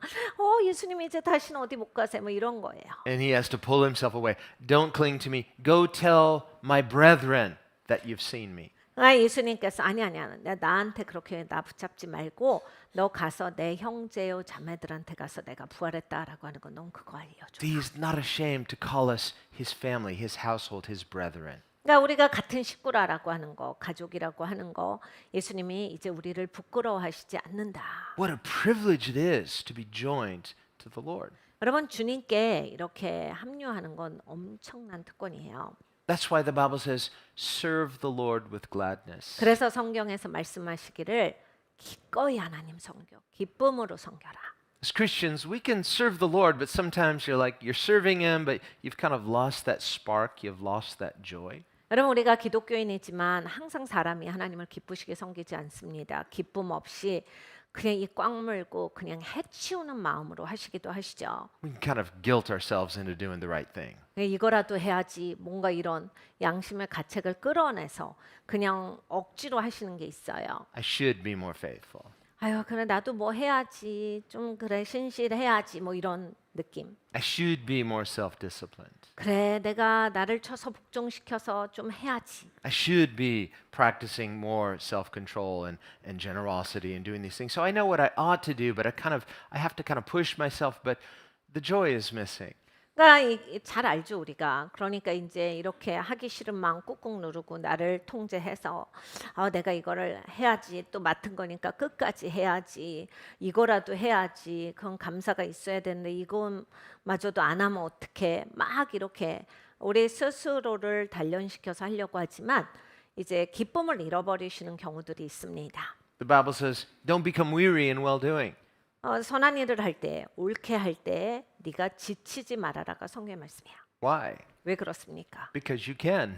예수님 이제 다시는 어디 못 가세요. 뭐 이런 거예요. And he has to pull himself away. Don't cling to me. Go tell my brethren that you've seen me. 예수님께서 아니야. 나한테 그렇게 나 붙잡지 말고 너 가서 내 형제요 자매들한테 가서 내가 부활했다라고 하는 거 넌 그거 알려줘. He's not ashamed to call us his family, his household, his brethren. 그러니까 우리가 같은 식구라고 하는 거, 가족이라고 하는 거 예수님이 이제 우리를 부끄러워하시지 않는다. What a privilege it is to be joined to the Lord. 여러분 주님께 이렇게 합류하는 건 엄청난 특권이에요. That's why the Bible says, serve the Lord with gladness. 그래서 성경에서 말씀하시기를 기꺼이 하나님 섬겨, 기쁨으로 섬겨라. As Christians, we can serve the Lord, but sometimes you're serving him, but you've kind of lost that spark, you've lost that joy. 여러분 우리가 기독교인이지만 항상 사람이 하나님을 기쁘시게 섬기지 않습니다. 기쁨 없이 그냥 이 꽉 물고 그냥 해치우는 마음으로 하시기도 하시죠. We can kind of guilt ourselves into doing the right thing. 이거라도 해야지 뭔가 이런 양심의 가책을 끌어내서 그냥 억지로 하시는 게 있어요. I should be more faithful. 아유 그래 나도 뭐 해야지 좀 그래 신실해야지 뭐 이런 느낌. I should be more self-disciplined. 그래 내가 나를 쳐서 복종시켜서 좀 해야지. I should be practicing more self-control and generosity and doing these things. So I know what I ought to do, but I have to kind of push myself, but the joy is missing. 그러니까 잘 알죠 우리가. 그러니까 이제 이렇게 하기 싫은 마음 꾹꾹 누르고 나를 통제해서 내가 이거를 해야지 또 맡은 거니까 끝까지 해야지 이거라도 해야지 그건 감사가 있어야 되는데 이건마저도 안 하면 어떡해 막 이렇게 우리 스스로를 단련시켜서 하려고 하지만 이제 기쁨을 잃어버리시는 경우들이 있습니다. The Bible says, don't become weary in well-doing. 선한 일을 할 때, 옳게 할 때 네가 지치지 말아라가 성경의 말씀이야. Why? 왜 그렇습니까? Because you can.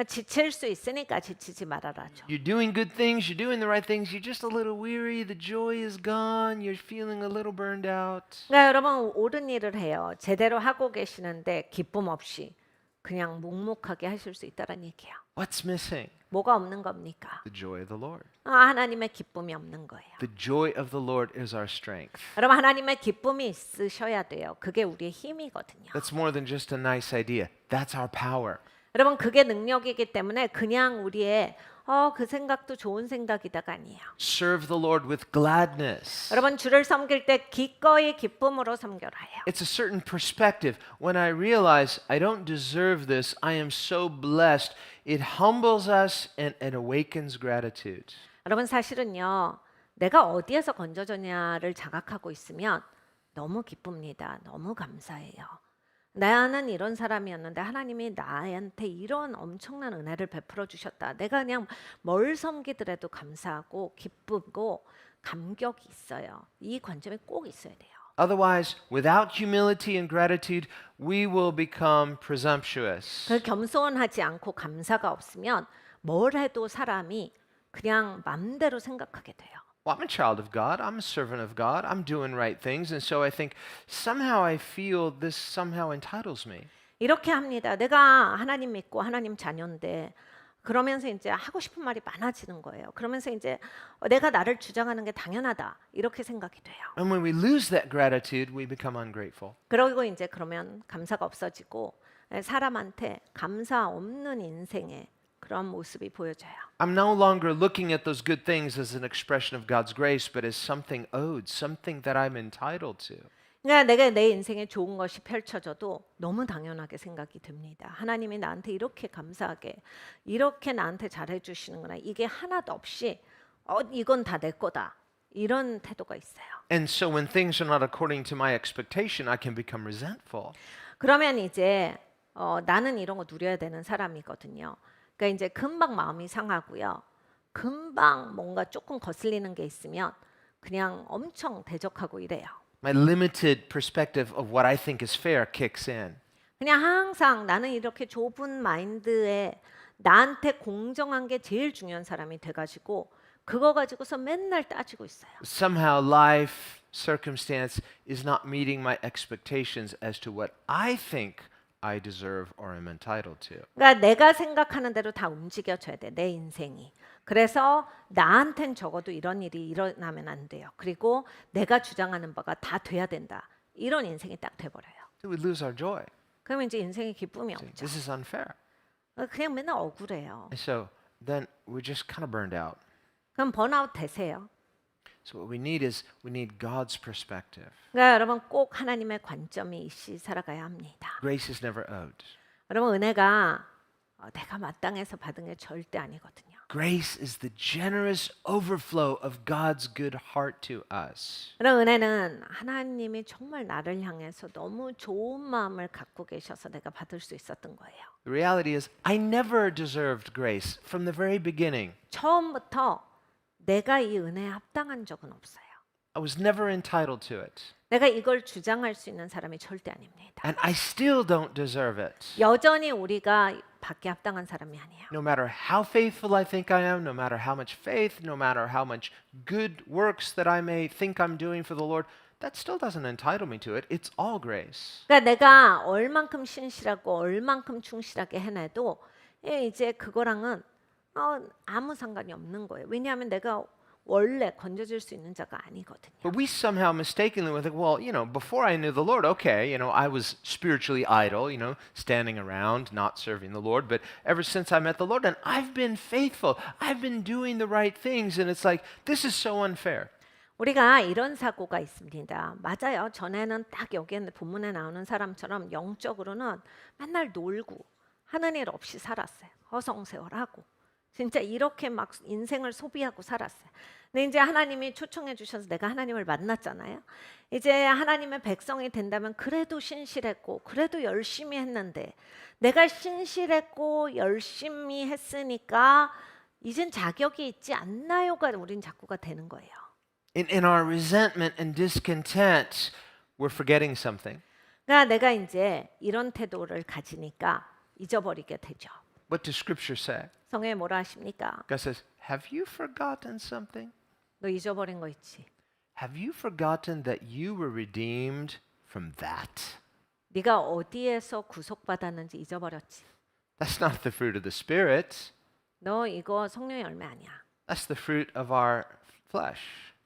지칠 수 있으니까 지치지 말아라죠. You're doing good things, you're doing the right things, you're just a little weary, the joy is gone, you're feeling a little burned out. 그러니까 여러분 옳은 일을 해요. 제대로 하고 계시는데 기쁨 없이 그냥 묵묵하게 하실 수 있다는 얘기예요. What's missing? 뭐가 없는 겁니까? The joy of the Lord. 하나님의 기쁨이 없는 거예요. The joy of the Lord is our strength. 여러분 하나님의 기쁨이 있으셔야 돼요. 그게 우리의 힘이거든요. That's more than just a nice idea. That's our power. 여러분 그게 능력이기 때문에 그냥 우리의 그 생각도 좋은 생각이다가 아니에요. Serve the Lord with gladness. 여러분 주를 섬길 때 기꺼이 기쁨으로 섬겨라 해요. It's a certain perspective. When I realize I don't deserve this, I am so blessed. It humbles us and awakens gratitude. 여러분 사실은요. 내가 어디에서 건져졌냐를 자각하고 있으면 너무 기쁩니다. 너무 감사해요. 나는 이런 사람이었는데 하나님이 나한테 이런 엄청난 은혜를 베풀어 주셨다. 내가 그냥 뭘 섬기더라도 감사하고 기쁘고 감격이 있어요. 이 관점이 꼭 있어야 돼요. Otherwise, without humility and gratitude, we will become presumptuous. 그 겸손하지 않고 감사가 없으면 뭘 해도 사람이 그냥 맘대로 생각하게 돼요. Well, I'm a child of God. I'm a servant of God. I'm doing right things. And so I think somehow I feel this somehow entitles me. 이렇게 합니다. 내가 하나님 믿고 하나님 자녀인데 그러면서 이제 하고 싶은 말이 많아지는 거예요. 그러면서 이제 내가 나를 주장하는 게 당연하다 이렇게 생각이 돼요. And when we lose that gratitude, we become ungrateful. 그러고 이제 그러면 감사가 없어지고 사람한테 감사 없는 인생의 그런 모습이 보여져요. I'm no longer looking at those good things as an expression of God's grace, but as something owed, something that I'm entitled to. 그러니까 내가 내 인생에 좋은 것이 펼쳐져도 너무 당연하게 생각이 듭니다. 하나님이 나한테 이렇게 감사하게 이렇게 나한테 잘해 주시는구나. 이게 하나도 없이 이건 다 내 거다. 이런 태도가 있어요. And so when things are not according to my expectation, I can become resentful. 그러면 이제 나는 이런 거 누려야 되는 사람이거든요. 그러니까 이제 금방 마음이 상하고요. 금방 뭔가 조금 거슬리는 게 있으면 그냥 엄청 대적하고 이래요. My limited perspective of what I think is fair kicks in. 그냥 항상 나는 이렇게 좁은 마인드에 나한테 공정한 게 제일 중요한 사람이 돼가지고 그거 가지고서 맨날 따지고 있어요. Somehow life, circumstance is not meeting my expectations as to what I think I deserve or am entitled to. 그러니까 내가 생각하는 대로 다 움직여줘야 돼, 내 인생이. 그래서 나한텐 적어도 이런 일이 일어나면 안 돼요. 그리고 내가 주장하는 바가 다 돼야 된다. 이런 인생이 딱 돼버려요. We lose our joy. 그러면 이제 인생에 기쁨이 See, 없죠. this is unfair. 그냥 맨날 억울해요. And so then we're just kind of burned out. 그럼 번아웃 되세요. So what we need is we need God's perspective. 그러니까 여러분 꼭 하나님의 관점이 있이 살아가야 합니다. Grace is never owed. 여러분 은혜가 내가 마땅해서 받은 게 절대 아니거든요. Grace is the generous overflow of God's good heart to us. 그런 은혜는 하나님이 정말 나를 향해서 너무 좋은 마음을 갖고 계셔서 내가 받을 수 있었던 거예요. The reality is I never deserved grace from the very beginning. 처음부터 내가 이 은혜에 합당한 적은 없어요. I was never entitled to it. 내가 이걸 주장할 수 있는 사람이 절대 아닙니다. And I still don't deserve it. 여전히 우리가 받게 합당한 사람이 아니에요. No matter how faithful I think I am, no matter how much faith, no matter how much good works that I may think I'm doing for the Lord, that still doesn't entitle me to it. It's all grace. 그러니까 내가 얼만큼 신실하고 얼만큼 충실하게 해내도 이제 그거랑은 아무 상관이 없는 거예요. 왜냐하면 내가 원래 건져질 수 있는 자가 아니거든요. But we somehow mistakenly think, well, before I knew the Lord, okay, I was spiritually idle, standing around, not serving the Lord. But ever since I met the Lord, and I've been faithful, I've been doing the right things, and it's like, this is so unfair. 우리가 이런 사고가 있습니다. 맞아요. 전에는 딱 여기에 본문에 나오는 사람처럼 영적으로는 맨날 놀고 하는 일 없이 살았어요. 허송세월하고. 진짜 이렇게 막 인생을 소비하고 살았어요. 근데 이제 하나님이 초청해 주셔서 내가 하나님을 만났잖아요. 이제 하나님의 백성이 된다면 그래도 신실했고 그래도 열심히 했는데 내가 신실했고 열심히 했으니까 이젠 자격이 있지 않나요가 우린 자꾸가 되는 거예요. In our resentment and discontent, we're forgetting something. 그러니까 내가 이제 이런 태도를 가지니까 잊어버리게 되죠. What does Scripture say? 성경에 뭐라 하십니까? God says, have you forgotten something? 너 잊어버린 거 있지? Have you forgotten that you were redeemed from that? 네가 어디에서 구속받았는지 잊어버렸지? That's not the fruit of the Spirit. 너 이거 성령의 열매 아니야. That's the fruit of our flesh,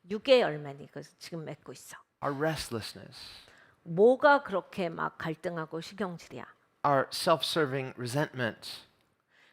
육의 열매니 이거 지금 맺고 있어. our restlessness, 뭐가 그렇게 막 갈등하고 신경질이야? our self-serving resentment,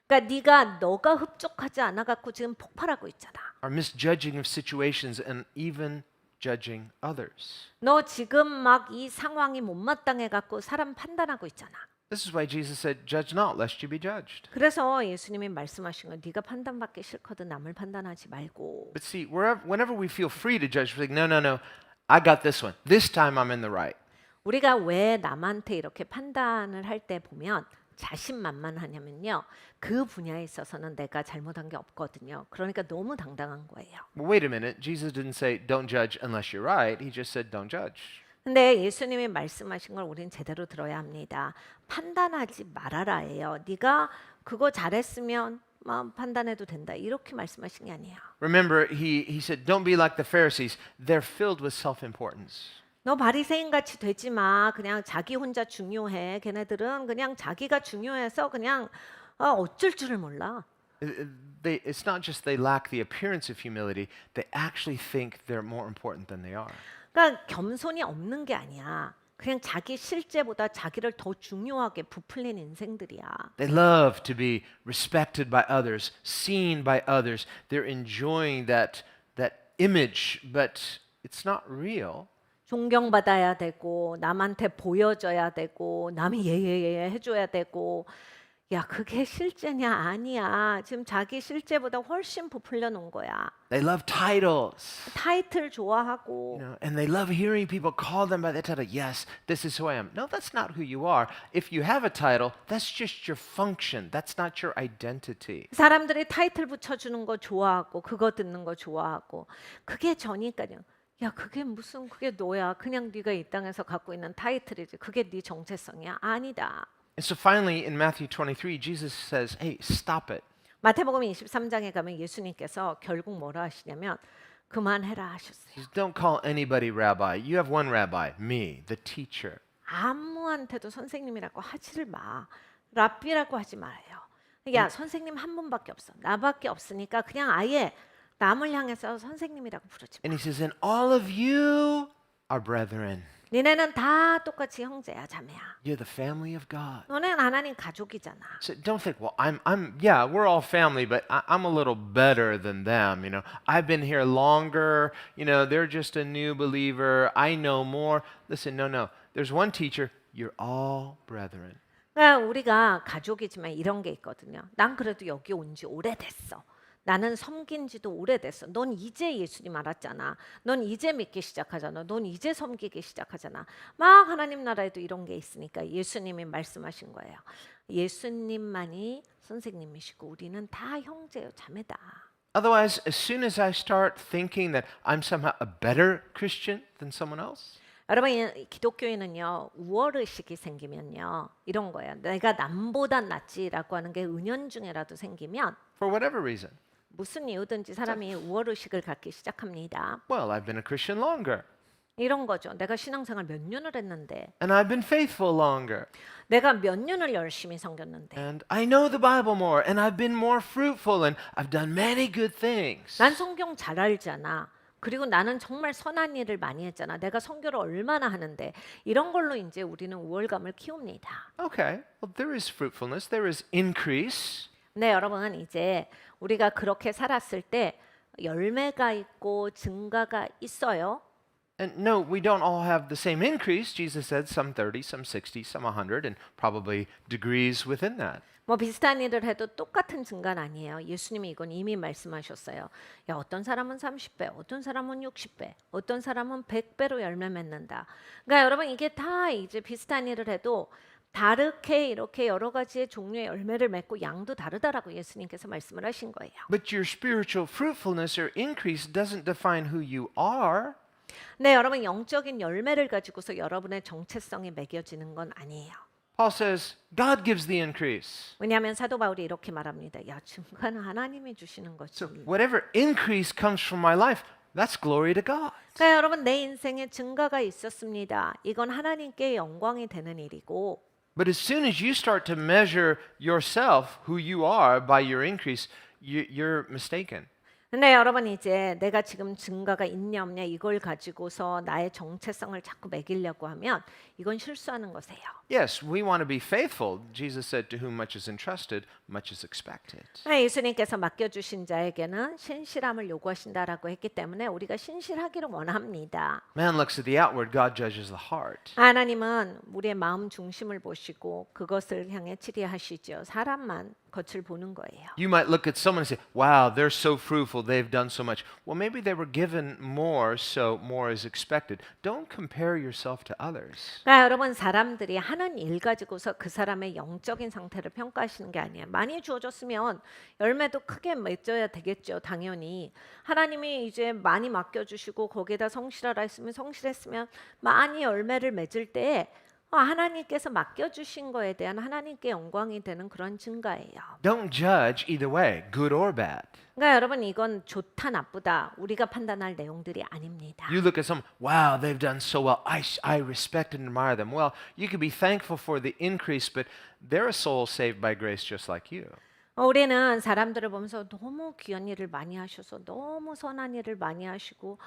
그러니까 너가 흡족하지 않아 갖고 지금 폭발하고 있잖아. our misjudging of situations, and even judging others. 너 지금 막 이 상황이 못마땅해 갖고 사람 판단하고 있잖아. This is why Jesus said, "Judge not, lest you be judged." 그래서 예수님이 말씀하신 건 네가 판단받기 싫거든 남을 판단하지 말고. But see, whenever we feel free to judge, we're like, no, no, no, I got this one. This time I'm in the right. 우리가 왜 남한테 이렇게 판단을 할 때 보면 자신만만하냐면요. 그 분야에 있어서는 내가 잘못한 게 없거든요. 그러니까 너무 당당한 거예요. Well, wait a minute. Jesus didn't say, don't judge unless you're right. He just said, don't judge. 근데 예수님이 말씀하신 걸 우린 제대로 들어야 합니다. 판단하지 말아라예요. 네가 그거 잘했으면 판단해도 된다. 이렇게 말씀하신 게 아니에요. Remember, he said, don't be like the Pharisees. They're filled with self-importance. 너 바리새인 같이 되지 마. 그냥 자기 혼자 중요해. 걔네들은 그냥 자기가 중요해서 그냥 어쩔 줄을 몰라. It's not just they lack the appearance of humility. They actually think they're more important than they are. 그러니까 겸손이 없는 게 아니야. 그냥 자기 실제보다 자기를 더 중요하게 부풀린 인생들이야. They love to be respected by others, seen by others. They're enjoying that image, but it's not real. 존경받아야 되고 남한테 보여져야 되고 남이 예예예 해줘야 되고 야 그게 실제냐 아니야. 지금 자기 실제보다 훨씬 부풀려 놓은 거야. They love titles. 타이틀 좋아하고 And they love hearing people call them by the title. Yes, this is who I am. No, that's not who you are. If you have a title, that's just your function. That's not your identity. 사람들이 타이틀 붙여주는 거 좋아하고 그거 듣는 거 좋아하고 그게 저니까요. 야 그게 무슨 그게 너야. 그냥 네가 이 땅에서 갖고 있는 타이틀이지. 그게 네 정체성이야. 아니다. And so finally, in Matthew 23, Jesus says, hey, stop it. 마태복음 23장에 가면 예수님께서 결국 뭐라 하시냐면 그만해라 하셨어요. He says, don't call anybody rabbi. You have one rabbi, me, the teacher. 아무한테도 선생님이라고 하지를 마. 랍비라고 하지 말아요. 야 선생님 한 분밖에 없어. 나밖에 없으니까 그냥 아예 남을 향해서 선생님이라고 부르지 마. And he says, and all of you are brethren. 니네는 다 똑같이 형제야 자매야. You're the family of God. 너는 하나님 가족이잖아. So don't think, well, yeah, we're all family, but I'm a little better than them. You know, I've been here longer. You know, they're just a new believer. I know more. Listen, no. There's one teacher. You're all brethren. 그러니까 우리가 가족이지만 이런 게 있거든요. 난 그래도 여기 온 지 오래됐어. 나는 섬긴 지도 오래됐어. 넌 이제 예수님 알았잖아. 넌 이제 믿기 시작하잖아. 넌 이제 섬기기 시작하잖아. 막 하나님 나라에도 이런 게 있으니까 예수님이 말씀하신 거예요. 예수님만이 선생님이시고 우리는 다 형제요 자매다. Otherwise, as soon as I start thinking that I'm somehow a better Christian than someone else, 여러분 기독교인은요 우월의식이 생기면요 이런 거예요. 내가 남보다 낫지라고 하는 게 은연중에라도 생기면 for whatever reason, 무슨 이유든지 사람이 우월의식을 갖기 시작합니다. well, I've been a Christian longer, 이런 거죠. 내가 신앙생활 몇 년을 했는데 and I've been faithful longer, 내가 몇 년을 열심히 섬겼는데 and I know the Bible more, and I've been more fruitful, and I've done many good things. 난 성경 잘 알잖아. 그리고 나는 정말 선한 일을 많이 했잖아. 내가 선교를 얼마나 하는데 이런 걸로 이제 우리는 우월감을 키웁니다. Okay, well, there is fruitfulness, there is increase. 네, 여러분 이제 우리가 그렇게 살았을 때 열매가 있고 증가가 있어요. And no, we don't all have the same increase. Jesus said some 30, some 60, some 100, and probably degrees within that. 뭐 비슷한 일을 해도 똑같은 증가는 아니에요. 예수님이 이건 이미 말씀하셨어요. 야, 어떤 사람은 30배, 어떤 사람은 60배, 어떤 사람은 100배로 열매 맺는다. 그러니까 여러분 이게 다 이제 비슷한 일을 해도 다르게 이렇게 여러 가지의 종류의 열매를 맺고 양도 다르다라고 예수님께서 말씀을 하신 거예요. But your spiritual fruitfulness or increase doesn't define who you are. 네, 여러분 영적인 열매를 가지고서 여러분의 정체성이 매겨지는 건 아니에요. Paul says, God gives the increase. 왜냐하면 사도 바울이 이렇게 말합니다. 야, 증가는 하나님이 주시는 거지. So whatever increase comes from my life, that's glory to God. 그러니까 여러분 내 인생에 증가가 있었습니다. 이건 하나님께 영광이 되는 일이고 But as soon as you start to measure yourself, who you are, by your increase, you're mistaken. 근데 여러분 이제 내가 지금 증거가 있냐 없냐 이걸 가지고서 나의 정체성을 자꾸 매기려고 하면 이건 실수하는 거세요. Yes, we want to be faithful. Jesus said, to whom much is entrusted, much is expected. 예수님께서 맡겨주신 자에게는 신실함을 요구하신다라고 했기 때문에 우리가 신실하기를 원합니다. Man looks at the outward, God judges the heart. 하나님은 우리의 마음 중심을 보시고 그것을 향해 치리하시죠. 사람만 겉을 보는 거예요. You might look at someone and say, wow, they're so fruitful, they've done so much. Well, maybe they were given more, so more is expected. Don't compare yourself to others. 그러니까 여러분 사람들이 하는 일 가지고서 그 사람의 영적인 상태를 평가하시는 게 아니에요. 많이 주어졌으면 열매도 크게 맺어야 되겠죠. 당연히 하나님이 이제 많이 맡겨주시고 거기에다 성실하라 했으면 성실했으면 많이 열매를 맺을 때 하나님께서 맡겨주신 거에 대한 하나님께 영광이 되는 그런 증가예요. Don't judge either way, good or bad. 그러니까 여러분 이건 좋다 나쁘다 우리가 판단할 내용들이 아닙니다. You look at someone, wow, they've done so well. I respect and admire them. Well, you could be thankful for the increase, but they're a soul saved by grace just like you. 우리는 사람들을 보면서 너무 귀한 일을 많이 하셔서 너무 선한 일을 많이 하시고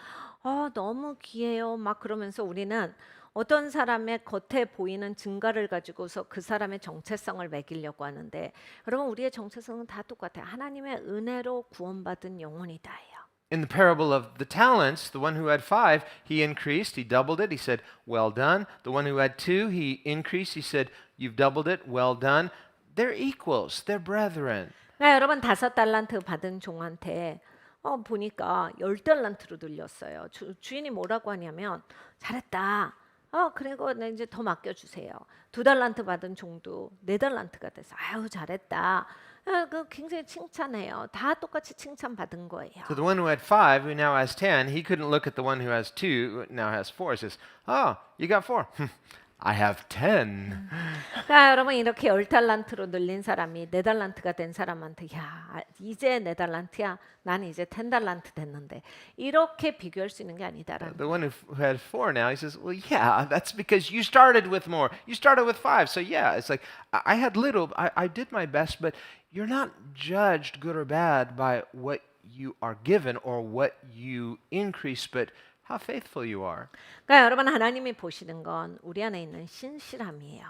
너무 귀해요 막 그러면서 우리는 어떤 사람의 겉에 보이는 증가를 가지고서 그 사람의 정체성을 매기려고 하는데 여러분 우리의 정체성은 다 똑같아요. 하나님의 은혜로 구원받은 영혼이다예요. In the parable of the talents, the one who had 5, he increased, he doubled it. He said, well done. The one who had 2, he increased. He said, you've doubled it. Well done. They're equals. They're brethren. 여러분 5달란트 받은 종한테 보니까 10달란트로 늘렸어요. 주인이 뭐라고 하냐면 잘했다. 그리고 이제 더 맡겨주세요. 2달란트 받은 종도 4달란트가 돼서 아유 잘했다. 그 굉장히 칭찬해요. 다 똑같이 칭찬 받은 거예요. So the one who had 5, who now has 10, he couldn't look at the one who has 2, who now has 4. He says, oh, you got 4. I have 10. 그러니까 여러분 이렇게 10달란트로 늘린 사람이 4달란트가 된 사람한테 야 이제 4달란트야 나는 이제 10달란트 됐는데 이렇게 비교할 수 있는 게 아니다라는 The one who had 4 now, he says, well, yeah, that's because you started with more. You started with 5. So yeah, it's like I had little, I did my best, but you're not judged good or bad by what you are given or what you increase, but how faithful you are. 그러니까 여러분 하나님이 보시는 건 우리 안에 있는 신실함이에요.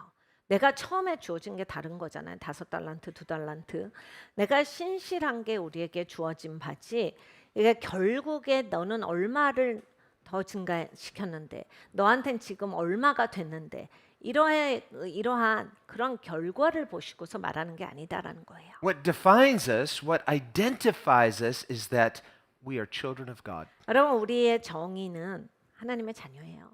내가 처음에 주어진 게 다른 거잖아요. 5달란트, 2달란트. 내가 신실한 게 우리에게 주어진 바지. 이게 결국에 너는 얼마를 더 증가시켰는데 너한텐 지금 얼마가 됐는데 이러한 그런 결과를 보시고서 말하는 게 아니다라는 거예요. What defines us, what identifies us is that we are children of God. 여러분 우리의 정의는 하나님의 자녀예요.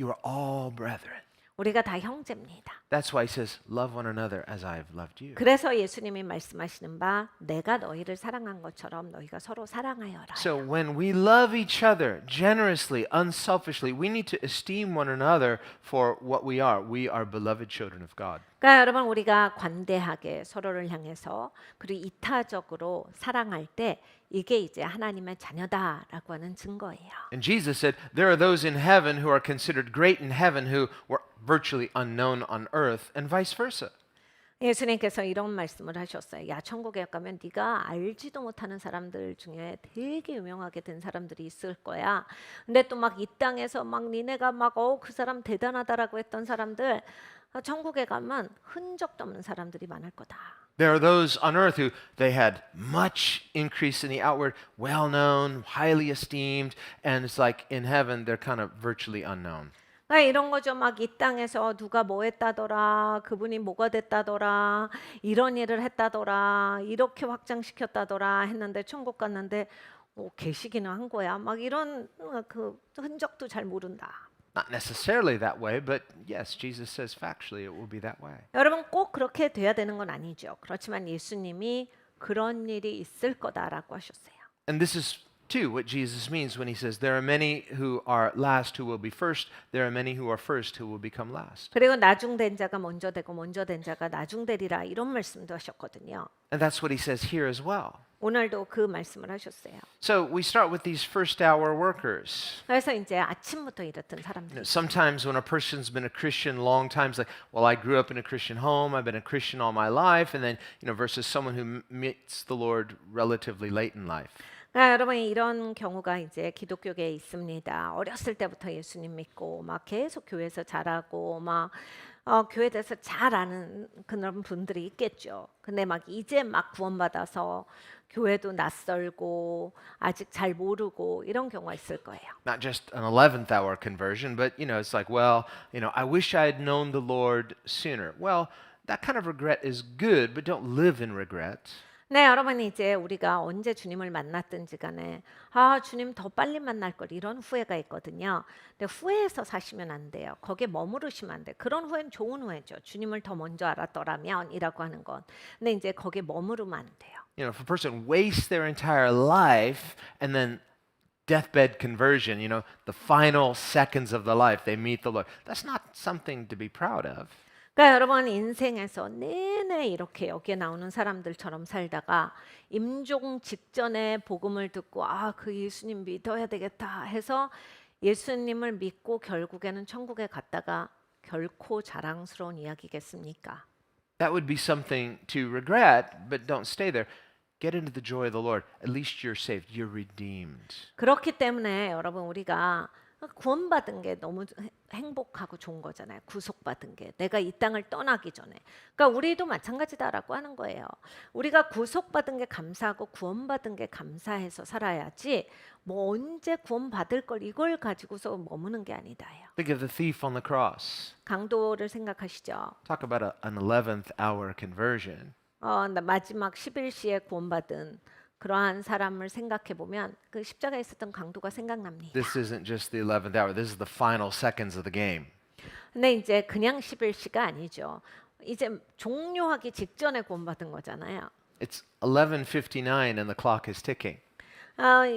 You are all brethren. 우리가 다 형제입니다. That's why he says, love one another as I have loved you. 그래서 예수님이 말씀하시는 바 내가 너희를 사랑한 것처럼 너희가 서로 사랑하여라. So when we love each other generously, unselfishly, we need to esteem one another for what we are. We are beloved children of God. 그러니까 여러분 우리가 관대하게 서로를 향해서 그리고 이타적으로 사랑할 때 이게 이제 하나님의 자녀다라고 하는 증거예요. And Jesus said, there are those in heaven who are considered great in heaven who were virtually unknown on earth and vice versa. 예수님께서 이런 말씀을 하셨어요. 야 천국에 가면 네가 알지도 못하는 사람들 중에 되게 유명하게 된 사람들이 있을 거야. 근데 또 막 이 땅에서 막 니네가 막 그 사람 대단하다라고 했던 사람들 천국에 가면 흔적도 없는 사람들이 많을 거다. There are those on earth who they had much increase in the outward, well known, highly esteemed, and it's like in heaven they're kind of virtually unknown. 이런 거죠. 막 이 땅에서 누가 뭐 했다더라, 그분이 뭐가 됐다더라, 이런 일을 했다더라, 이렇게 확장시켰다더라 했는데 천국 갔는데 계시기는 한 거야. 막 이런 그 흔적도 잘 모른다. Not necessarily that way, but yes, Jesus says factually it will be that way. 여러분 꼭 그렇게 돼야 되는 건 아니죠. 그렇지만 예수님이 그런 일이 있을 거다라고 하셨어요. And this is too what Jesus means when he says there are many who are last who will be first, there are many who are first who will become last. 그리고 나중된 자가 먼저 되고 먼저 된 자가 나중되리라 이런 말씀도 하셨거든요. And that's what he says here as well. 오늘도 그 말씀을 하셨어요. So we start with these first hour workers. 그래서 이제 아침부터 일했던 사람들. Sometimes when a person's been a Christian long time, it's like, well, I grew up in a Christian home, I've been a Christian all my life, and then, versus someone who meets the Lord relatively late in life. 여러분 이런 경우가 이제 기독교계에 있습니다. 어렸을 때부터 예수님 믿고 막 계속 교회에서 자라고 막 교회에 대해서 잘 아는 그런 분들이 있겠죠. 근데 막 이제 막 구원받아서 교회도 낯설고 아직 잘 모르고 이런 경우가 있을 거예요. Not just an 11th hour conversion, but it's like, well, I wish I had known the Lord sooner. Well, that kind of regret is good, but don't live in regret. 네, 여러분 이제 우리가 언제 주님을 만났든지 간에 주님 더 빨리 만날 걸 이런 후회가 있거든요. 근데 후회해서 사시면 안 돼요. 거기에 머무르시면 안 돼요. 그런 후회는 좋은 후회죠. 주님을 더 먼저 알았더라면이라고 하는 건. 근데 이제 거기에 머무르면 안 돼요. If a person wastes their entire life and then deathbed conversion, the final seconds of the life, they meet the Lord. That's not something to be proud of. 그러니까 여러분 인생에서 내내 이렇게 여기에 나오는 사람들처럼 살다가 임종 직전에 복음을 듣고 그 예수님 믿어야 되겠다 해서 예수님을 믿고 결국에는 천국에 갔다가 결코 자랑스러운 이야기겠습니까? That would be something to regret, but don't stay there. Get into the joy of the Lord. At least you're saved. You're redeemed. 그렇기 때문에 여러분 우리가 구원받은 게 너무 행복하고 좋은 거잖아요. 구속받은 게 내가 이 땅을 떠나기 전에. 그러니까 우리도 마찬가지다라고 하는 거예요. 우리가 구속받은 게 감사하고 구원받은 게 감사해서 살아야지 뭐 언제 구원받을 걸 이걸 가지고서 머무는 게 아니다요. Think of the thief on the cross. 강도를 생각하시죠. Talk about an 11th hour conversion. 마지막 11시에 구원받은 그러한 사람을 생각해 보면 그 십자가에 있었던 강도가 생각납니다. This isn't just the 11th hour. This is the final seconds of the game. 근데 이제 그냥 11시가 아니죠. 이제 종료하기 직전에 구원받은 거잖아요. It's 11:59 and the clock is ticking.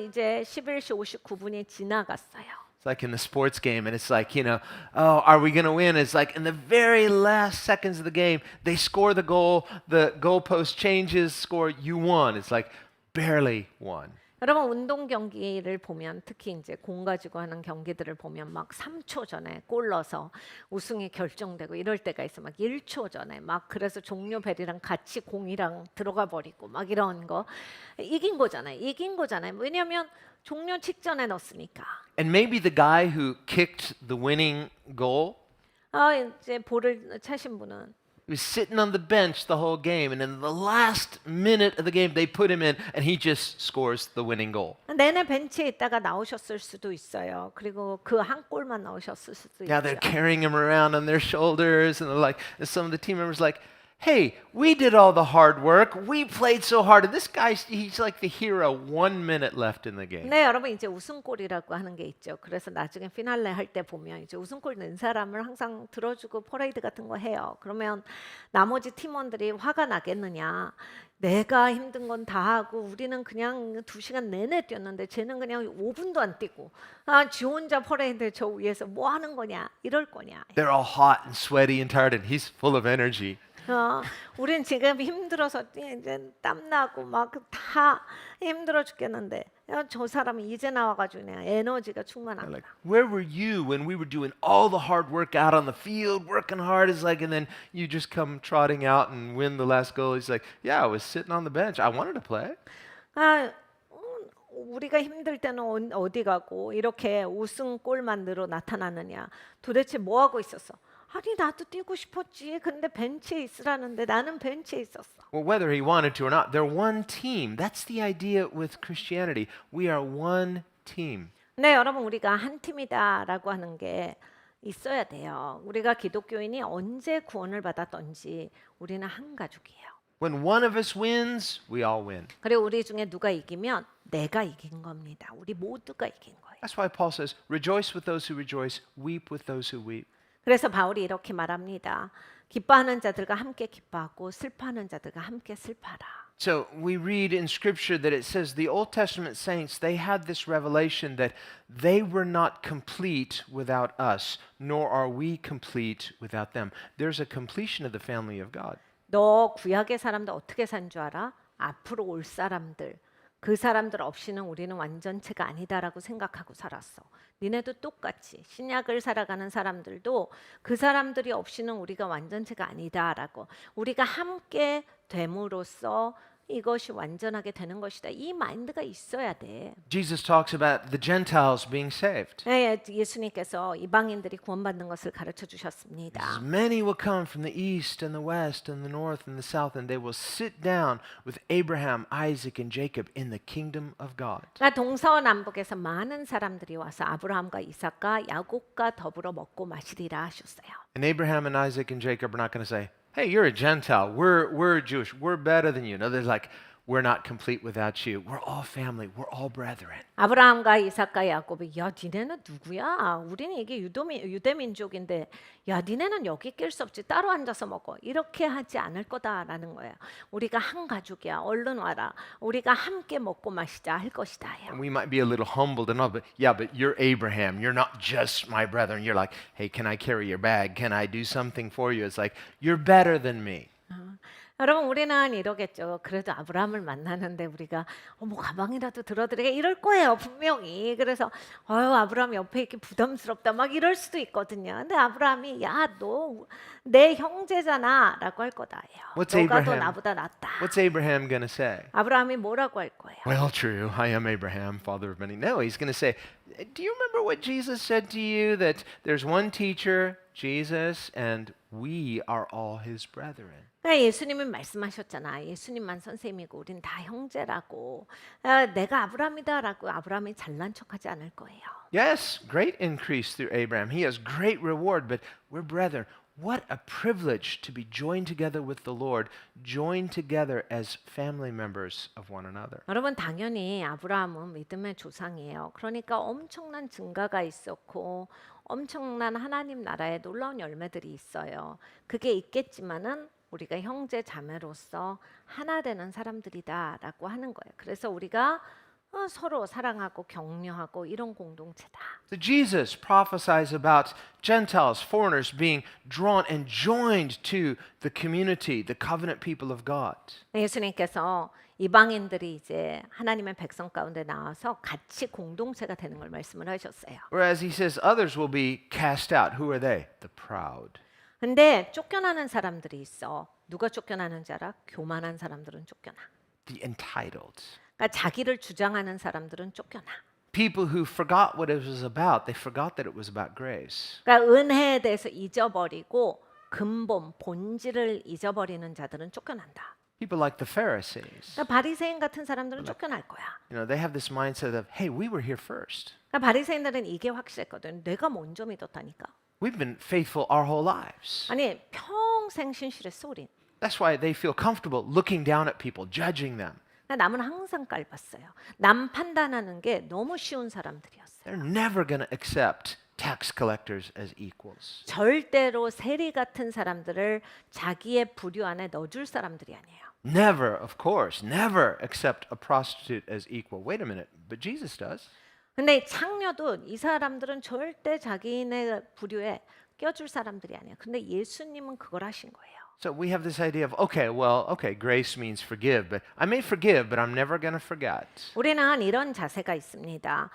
이제 11시 59분이 지나갔어요. It's like in the sports game, and it's like, oh, are we going to win? It's like in the very last seconds of the game, they score the goal, the goalpost changes, score, you won. It's like barely won. 여러분 운동 경기를 보면 특히 이제 공 가지고 하는 경기들을 보면 막 3초 전에 골 넣어서 우승이 결정되고 이럴 때가 있어. 막 1초 전에 막 그래서 종료 벨이랑 같이 공이랑 들어가 버리고 막 이런 거 이긴 거잖아요. 이긴 거잖아요. 왜냐면 종료 직전에 넣었으니까. And maybe the guy who kicked the winning goal 이제 볼을 차신 분은 was sitting on the bench the whole game, and in the last minute of the game, they put him in, and he just scores the winning goal. 내내 벤치에 있다가 나오셨을 수도 있어요. 그리고 그 한 골만 나오셨을 수도 Now they're 있죠. carrying him around on their shoulders, and they're like, and some of the team members like, hey, we did all the hard work. We played so hard. And this guy, he's like the hero. 1 minute left in the game. 네, 여러분 이제 우승골이라고 하는 게 있죠. 그래서 나중에 피날레 할 때 보면 이제 우승골 낸 사람을 항상 들어주고 퍼레이드 같은 거 해요. 그러면 나머지 팀원들이 화가 나겠느냐? 내가 힘든 건 다 하고 우리는 그냥 2시간 내내 뛰었는데 쟤는 그냥 5분도 안 뛰고 지 혼자 퍼레이드 저 위에서 뭐 하는 거냐? 이럴 거냐? They're all hot and sweaty and tired, and he's full of energy. 우린 지금 힘들어서 이제 땀 나고 막 다 힘들어 죽겠는데 저 사람은 이제 나와가지고 그냥 에너지가 They're 충만합니다. like, where were you when we were doing all the hard work out on the field, working hard? Is like, and then you just come trotting out and win the last goal. He's like, yeah, I was sitting on the bench. I wanted to play. 우리가 힘들 때는 어디 가고 이렇게 우승골만 늘어 나타나느냐? 도대체 뭐 하고 있었어? 아니 나도 뛰고 싶었지. 근데 벤치에 있으라는데 나는 벤치에 있었어. Well, whether he wanted to or not, they're one team. That's the idea with Christianity. We are one team. 네, 여러분 우리가 한 팀이다라고 하는 게 있어야 돼요. 우리가 기독교인이 언제 구원을 받았던지 우리는 한 가족이에요. When one of us wins, we all win. 그리고 우리 중에 누가 이기면 내가 이긴 겁니다. 우리 모두가 이긴 거예요. That's why Paul says, rejoice with those who rejoice, weep with those who weep. 그래서 바울이 이렇게 말합니다. 기뻐하는 자들과 함께 기뻐하고 슬퍼하는 자들과 함께 슬퍼하라. So we read in Scripture that it says the Old Testament saints, they had this revelation that they were not complete without us, nor are we complete without them. There's a completion of the family of God. 너 구약의 사람들 어떻게 산 줄 알아? 앞으로 올 사람들. 그 사람들 없이는 우리는 완전체가 아니다라고 생각하고 살았어. 니네도 똑같이 신약을 살아가는 사람들도 그 사람들이 없이는 우리가 완전체가 아니다라고 우리가 함께 됨으로써 이것이 완전하게 되는 것이다. 이 마인드가 있어야 돼. Jesus talks about the Gentiles being saved. 예수님께서 이방인들이 구원받는 것을 가르쳐 He 주셨습니다. says, many will come from the east and the west and the north and the south, and they will sit down with Abraham, Isaac, and Jacob in the kingdom of God. 그러니까 동서남북에서 많은 사람들이 와서 아브라함과 이삭과 야곱과 더불어 먹고 마시리라 하셨어요. And Abraham and Isaac and Jacob are not going to say, hey, you're a Gentile. We're Jewish. We're better than you. No, they're like, we're not complete without you. We're all family. We're all brethren. 아브라함과 이삭과 야곱이 야 니네는 누구야? 우리는 이게 유대민족인데 야 니네는 여기 낄 수 없지. 따로 앉아서 먹어. 이렇게 하지 않을 거다라는 거예요. 우리가 한 가족이야. 얼른 와라. 우리가 함께 먹고 마시자 할 것이다요. And we might be a little humbled and all, but yeah, but you're Abraham. You're not just my brother. And you're like, hey, can I carry your bag? Can I do something for you? It's like, you're better than me. 여러분 우리는 이러겠죠. 그래도 아브라함을 만나는데 우리가 뭐 가방이라도 들어드리게 이럴 거예요 분명히. 그래서 아브라함 옆에 있기 부담스럽다 막 이럴 수도 있거든요. 근데 아브라함이 야 너 내 형제잖아라고 할 거다예요. What's 너가 더 Abraham? 나보다 낫다. What's Abraham going to say? 아브라함이 뭐라고 할 거예요? Well, true. I am Abraham, father of many. No, he's going to say, do you remember what Jesus said to you? That there's one teacher, Jesus, and we are all his brethren. 그러니까 예수님은 말씀하셨잖아. 예수님만 선생님이고 우린 다 형제라고. 내가 아브라함이다라고 아브라함이 잘난 척하지 않을 거예요. Yes, great increase through Abraham. He has great reward, but we're brethren. What a privilege to be joined together with the Lord, joined together as family members of one another. 여러분 당연히 아브라함은 믿음의 조상이에요. 그러니까 엄청난 증가가 있었고 엄청난 하나님 나라의 놀라운 열매들이 있어요. 그게 있겠지만은 우리가 형제 자매로서 하나 되는 사람들이다라고 하는 거예요. 그래서 우리가 서로 사랑하고 격려하고 이런 공동체다. So Jesus prophesies about Gentiles, foreigners being drawn and joined to the community, the covenant people of God. 예수님께서 이방인들이 이제 하나님의 백성 가운데 나와서 같이 공동체가 되는 걸 말씀을 하셨어요. Whereas he says others will be cast out. Who are they? The proud. 근데 쫓겨나는 사람들이 있어. 누가 쫓겨나는지 알아? 교만한 사람들은 쫓겨나. The entitled. 그러니까 자기를 주장하는 사람들은 쫓겨나. People who forgot what it was about. They forgot that it was about grace. 그러니까 은혜에 대해서 잊어버리고 근본 본질을 잊어버리는 자들은 쫓겨난다. People like the Pharisees. 그러니까 바리새인 같은 사람들은 쫓겨날 거야. You know, they have this mindset of, hey, we were here first. 그러니까 바리새인들은 이게 확실했거든. 내가 먼저 믿었다니까. We've been faithful our whole lives. 아니 평생 신실했어 우린. That's why they feel comfortable looking down at people, judging them. 그러니까 남은 항상 깔봤어요. 남 판단하는 게 너무 쉬운 사람들이었어요. They're never going to accept tax collectors as equals. 절대로 세리 같은 사람들을 자기의 부류 안에 넣어줄 사람들이 아니에요. Never, of course, never accept a prostitute as equal. Wait a minute, but Jesus does. 근데 창녀도 이 사람들은 절대 자기네 부류에 껴줄 사람들이 아니에요. 근데 예수님은 그걸 하신 거예요. So we have this idea of, okay, grace means forgive, but I may forgive, but I'm never going to forget. 우리는 이런 자세가 있습니다.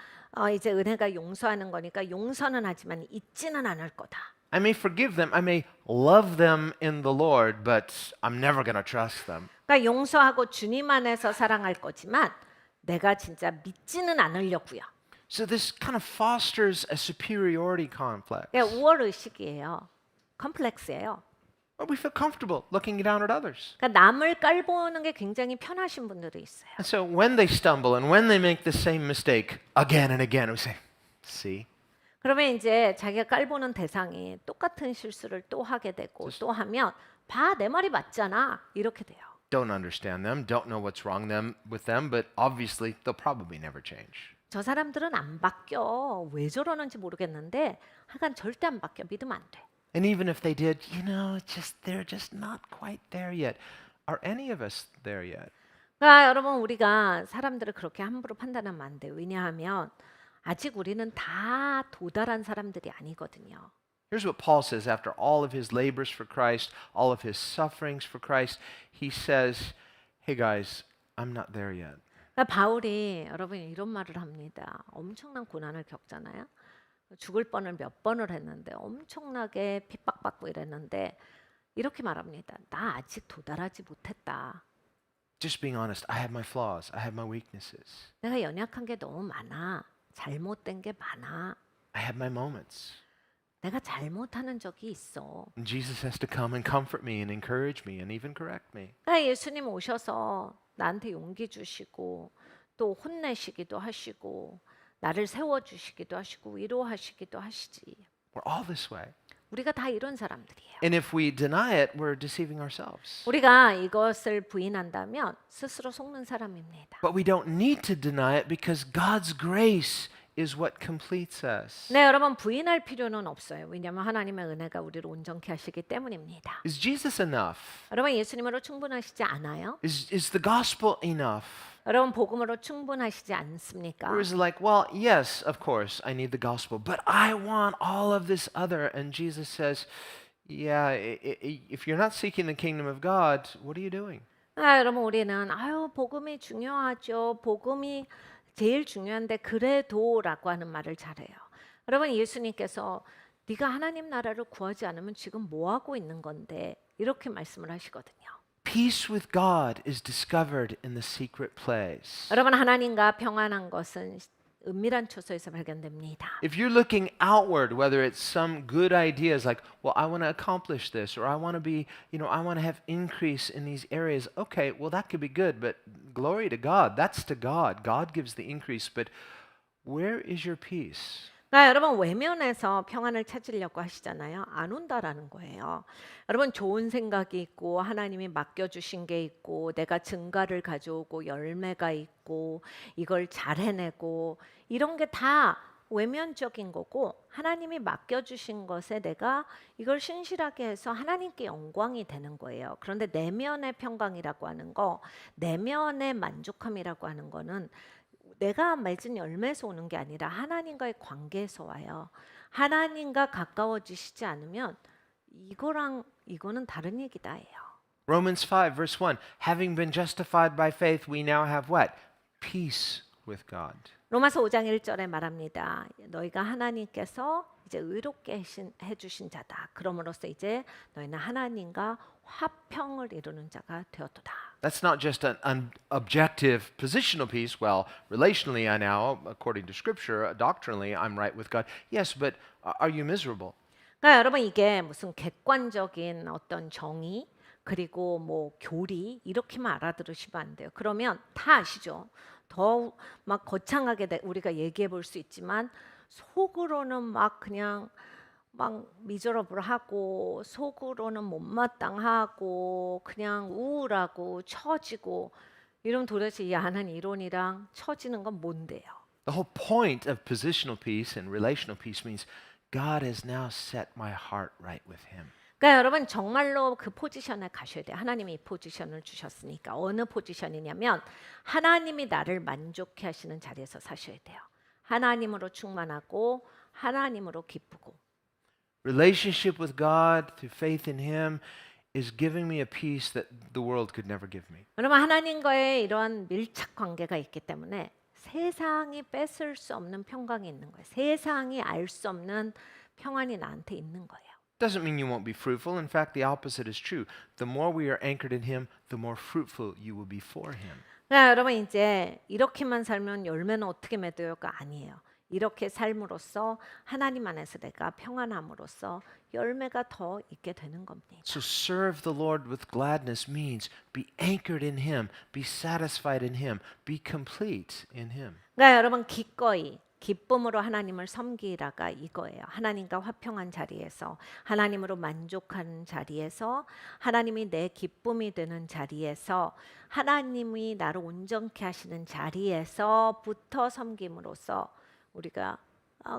이제 은혜가 용서하는 거니까 용서는 하지만 잊지는 않을 거다. I may forgive them, I may love them in the Lord, but I'm never going to trust them. 그러니까 용서하고 주님 안에서 사랑할 거지만 내가 진짜 믿지는 않으려고요. So this kind of fosters a superiority complex. 그러니까 우월 의식이에요. 컴플렉스예요. Or we feel comfortable looking down at others. 그러니까 남을 깔보는 게 굉장히 편하신 분들이 있어요. And so when they stumble and when they make the same mistake again and again, we say, see? 그러면 이제 자기가 깔보는 대상이 똑같은 실수를 또 하게 되고 또 하면 봐, 내 말이 맞잖아. 이렇게 돼요. Don't understand them, don't know what's wrong with them, but obviously they'll probably never change. 저 사람들은 안 바뀌어. 왜 저러는지 모르겠는데 하여간 절대 안 바뀌어. 믿으면 안 돼. And even if they did, they're just not quite there yet. Are any of us there yet? 그러니까 여러분 우리가 사람들을 그렇게 함부로 판단하면 안 돼요. 왜냐하면 아직 우리는 다 도달한 사람들이 아니거든요. Here's what Paul says after all of his labors for Christ, all of his sufferings for Christ. He says, hey guys, I'm not there yet. 그러니까 바울이 여러분 이런 말을 합니다. 엄청난 고난을 겪잖아요. 죽을 뻔을 몇 번을 했는데 엄청나게 핍박받고 이랬는데 이렇게 말합니다. 나 아직 도달하지 못했다. Just being honest, I have my flaws, I have my weaknesses, 내가 연약한 게 너무 많아. 잘못된 게 많아. I have my moments. 내가 잘못하는 적이 있어. And Jesus has to come and comfort me and encourage me and even correct me. 예수님 오셔서 나한테 용기 주시고 또 혼내시기도 하시고 나를 세워주시기도 하시고 위로하시기도 하시지. We're all this way. 우리가 다 이런 사람들이에요. And if we deny it, we're deceiving ourselves. 우리가 이것을 부인한다면 스스로 속는 사람입니다. But we don't need to deny it because God's grace is what completes us. 네, 여러분 부인할 필요는 없어요. 왜냐하면 하나님의 은혜가 우리를 온전케 하시기 때문입니다. Is Jesus enough? 여러분 예수님으로 충분하시지 않아요? Is the gospel enough? 여러분 복음으로 충분하시지 않습니까? Or is it like, well, yes, of course, I need the gospel, but I want all of this other. And Jesus says, yeah, if you're not seeking the kingdom of God, what are you doing? 여러분 우리는 복음이 중요하죠. 복음이 제일 중요한데 그래도라고 하는 말을 잘해요. 여러분 예수님께서 네가 하나님 나라를 구하지 않으면 지금 뭐 하고 있는 건데 이렇게 말씀을 하시거든요. Peace with God is discovered in the secret place. 여러분 하나님과 평안한 것은 은밀한 초소에서 발견됩니다. If you're looking outward, whether it's some good ideas like, well, I want to accomplish this, or I want to be, I want to have increase in these areas. Okay, well, that could be good, but glory to God. That's to God. God gives the increase, but where is your peace? 여러분 외면에서 평안을 찾으려고 하시잖아요. 안 온다라는 거예요. 여러분 좋은 생각이 있고 하나님이 맡겨주신 게 있고 내가 증가를 가져오고 열매가 있고 이걸 잘 해내고 이런 게 다 외면적인 거고 하나님이 맡겨주신 것에 내가 이걸 신실하게 해서 하나님께 영광이 되는 거예요. 그런데 내면의 평강이라고 하는 거, 내면의 만족함이라고 하는 거는 내가 맺은 열매에서 오는 게 아니라 하나님과의 관계에서 와요. 하나님과 가까워지시지 않으면 이거는 다른 얘기다예요. Romans 5, verse 1. Having been justified by faith, we now have what? Peace with God. 로마서 5장 1절에 말합니다. 너희가 하나님께서 이제 의롭게 해주신 자다. 그러므로써 이제 너희는 하나님과 화평을 이루는 자가 되었도다. That's not just an objective positional peace. Well, relationally, I now, according to Scripture, doctrinally, I'm right with God. Yes, but are you miserable? 그러니까 여러분 이게 무슨 객관적인 어떤 정의 그리고 뭐 교리 이렇게만 알아들으시면 안 돼요. 그러면 다 아시죠? 더 막 거창하게 우리가 얘기해 볼 수 있지만 속으로는 막 그냥 막 미저러블하고 속으로는 못마땅하고 그냥 우울하고 처지고 이러면 도대체 이 하나님 이론이랑 처지는 건 뭔데요? The whole point of positional peace and relational peace means God has now set my heart right with Him. 그러니까 여러분 정말로 그 포지션에 가셔야 돼요. 하나님이 이 포지션을 주셨으니까 어느 포지션이냐면 하나님이 나를 만족해 하시는 자리에서 사셔야 돼요. 하나님으로 충만하고 하나님으로 기쁘고. Relationship with God through faith in Him is giving me a peace that the world could never give me. 여러분 하나님과의 이러한 밀착 관계가 있기 때문에 세상이 뺏을 수 없는 평강이 있는 거예요. 세상이 알 수 없는 평안이 나한테 있는 거예요. Doesn't mean you won't be fruitful. In fact, the opposite is true. The more we are anchored in Him, the more fruitful you will be for Him. 여러분 이제 이렇게만 살면 열매는 어떻게 맺어요가 아니에요. 이렇게 삶으로써 하나님 안에서 내가 평안함으로써 열매가 더 있게 되는 겁니다. So serve the Lord with gladness means be anchored in Him, be satisfied in Him, be complete in Him. 그러니까 여러분 기꺼이 기쁨으로 하나님을 섬기라가 이거예요. 하나님과 화평한 자리에서 하나님으로 만족하는 자리에서 하나님이 내 기쁨이 되는 자리에서 하나님이 나를 온전케 하시는 자리에서부터 섬김으로써 우리가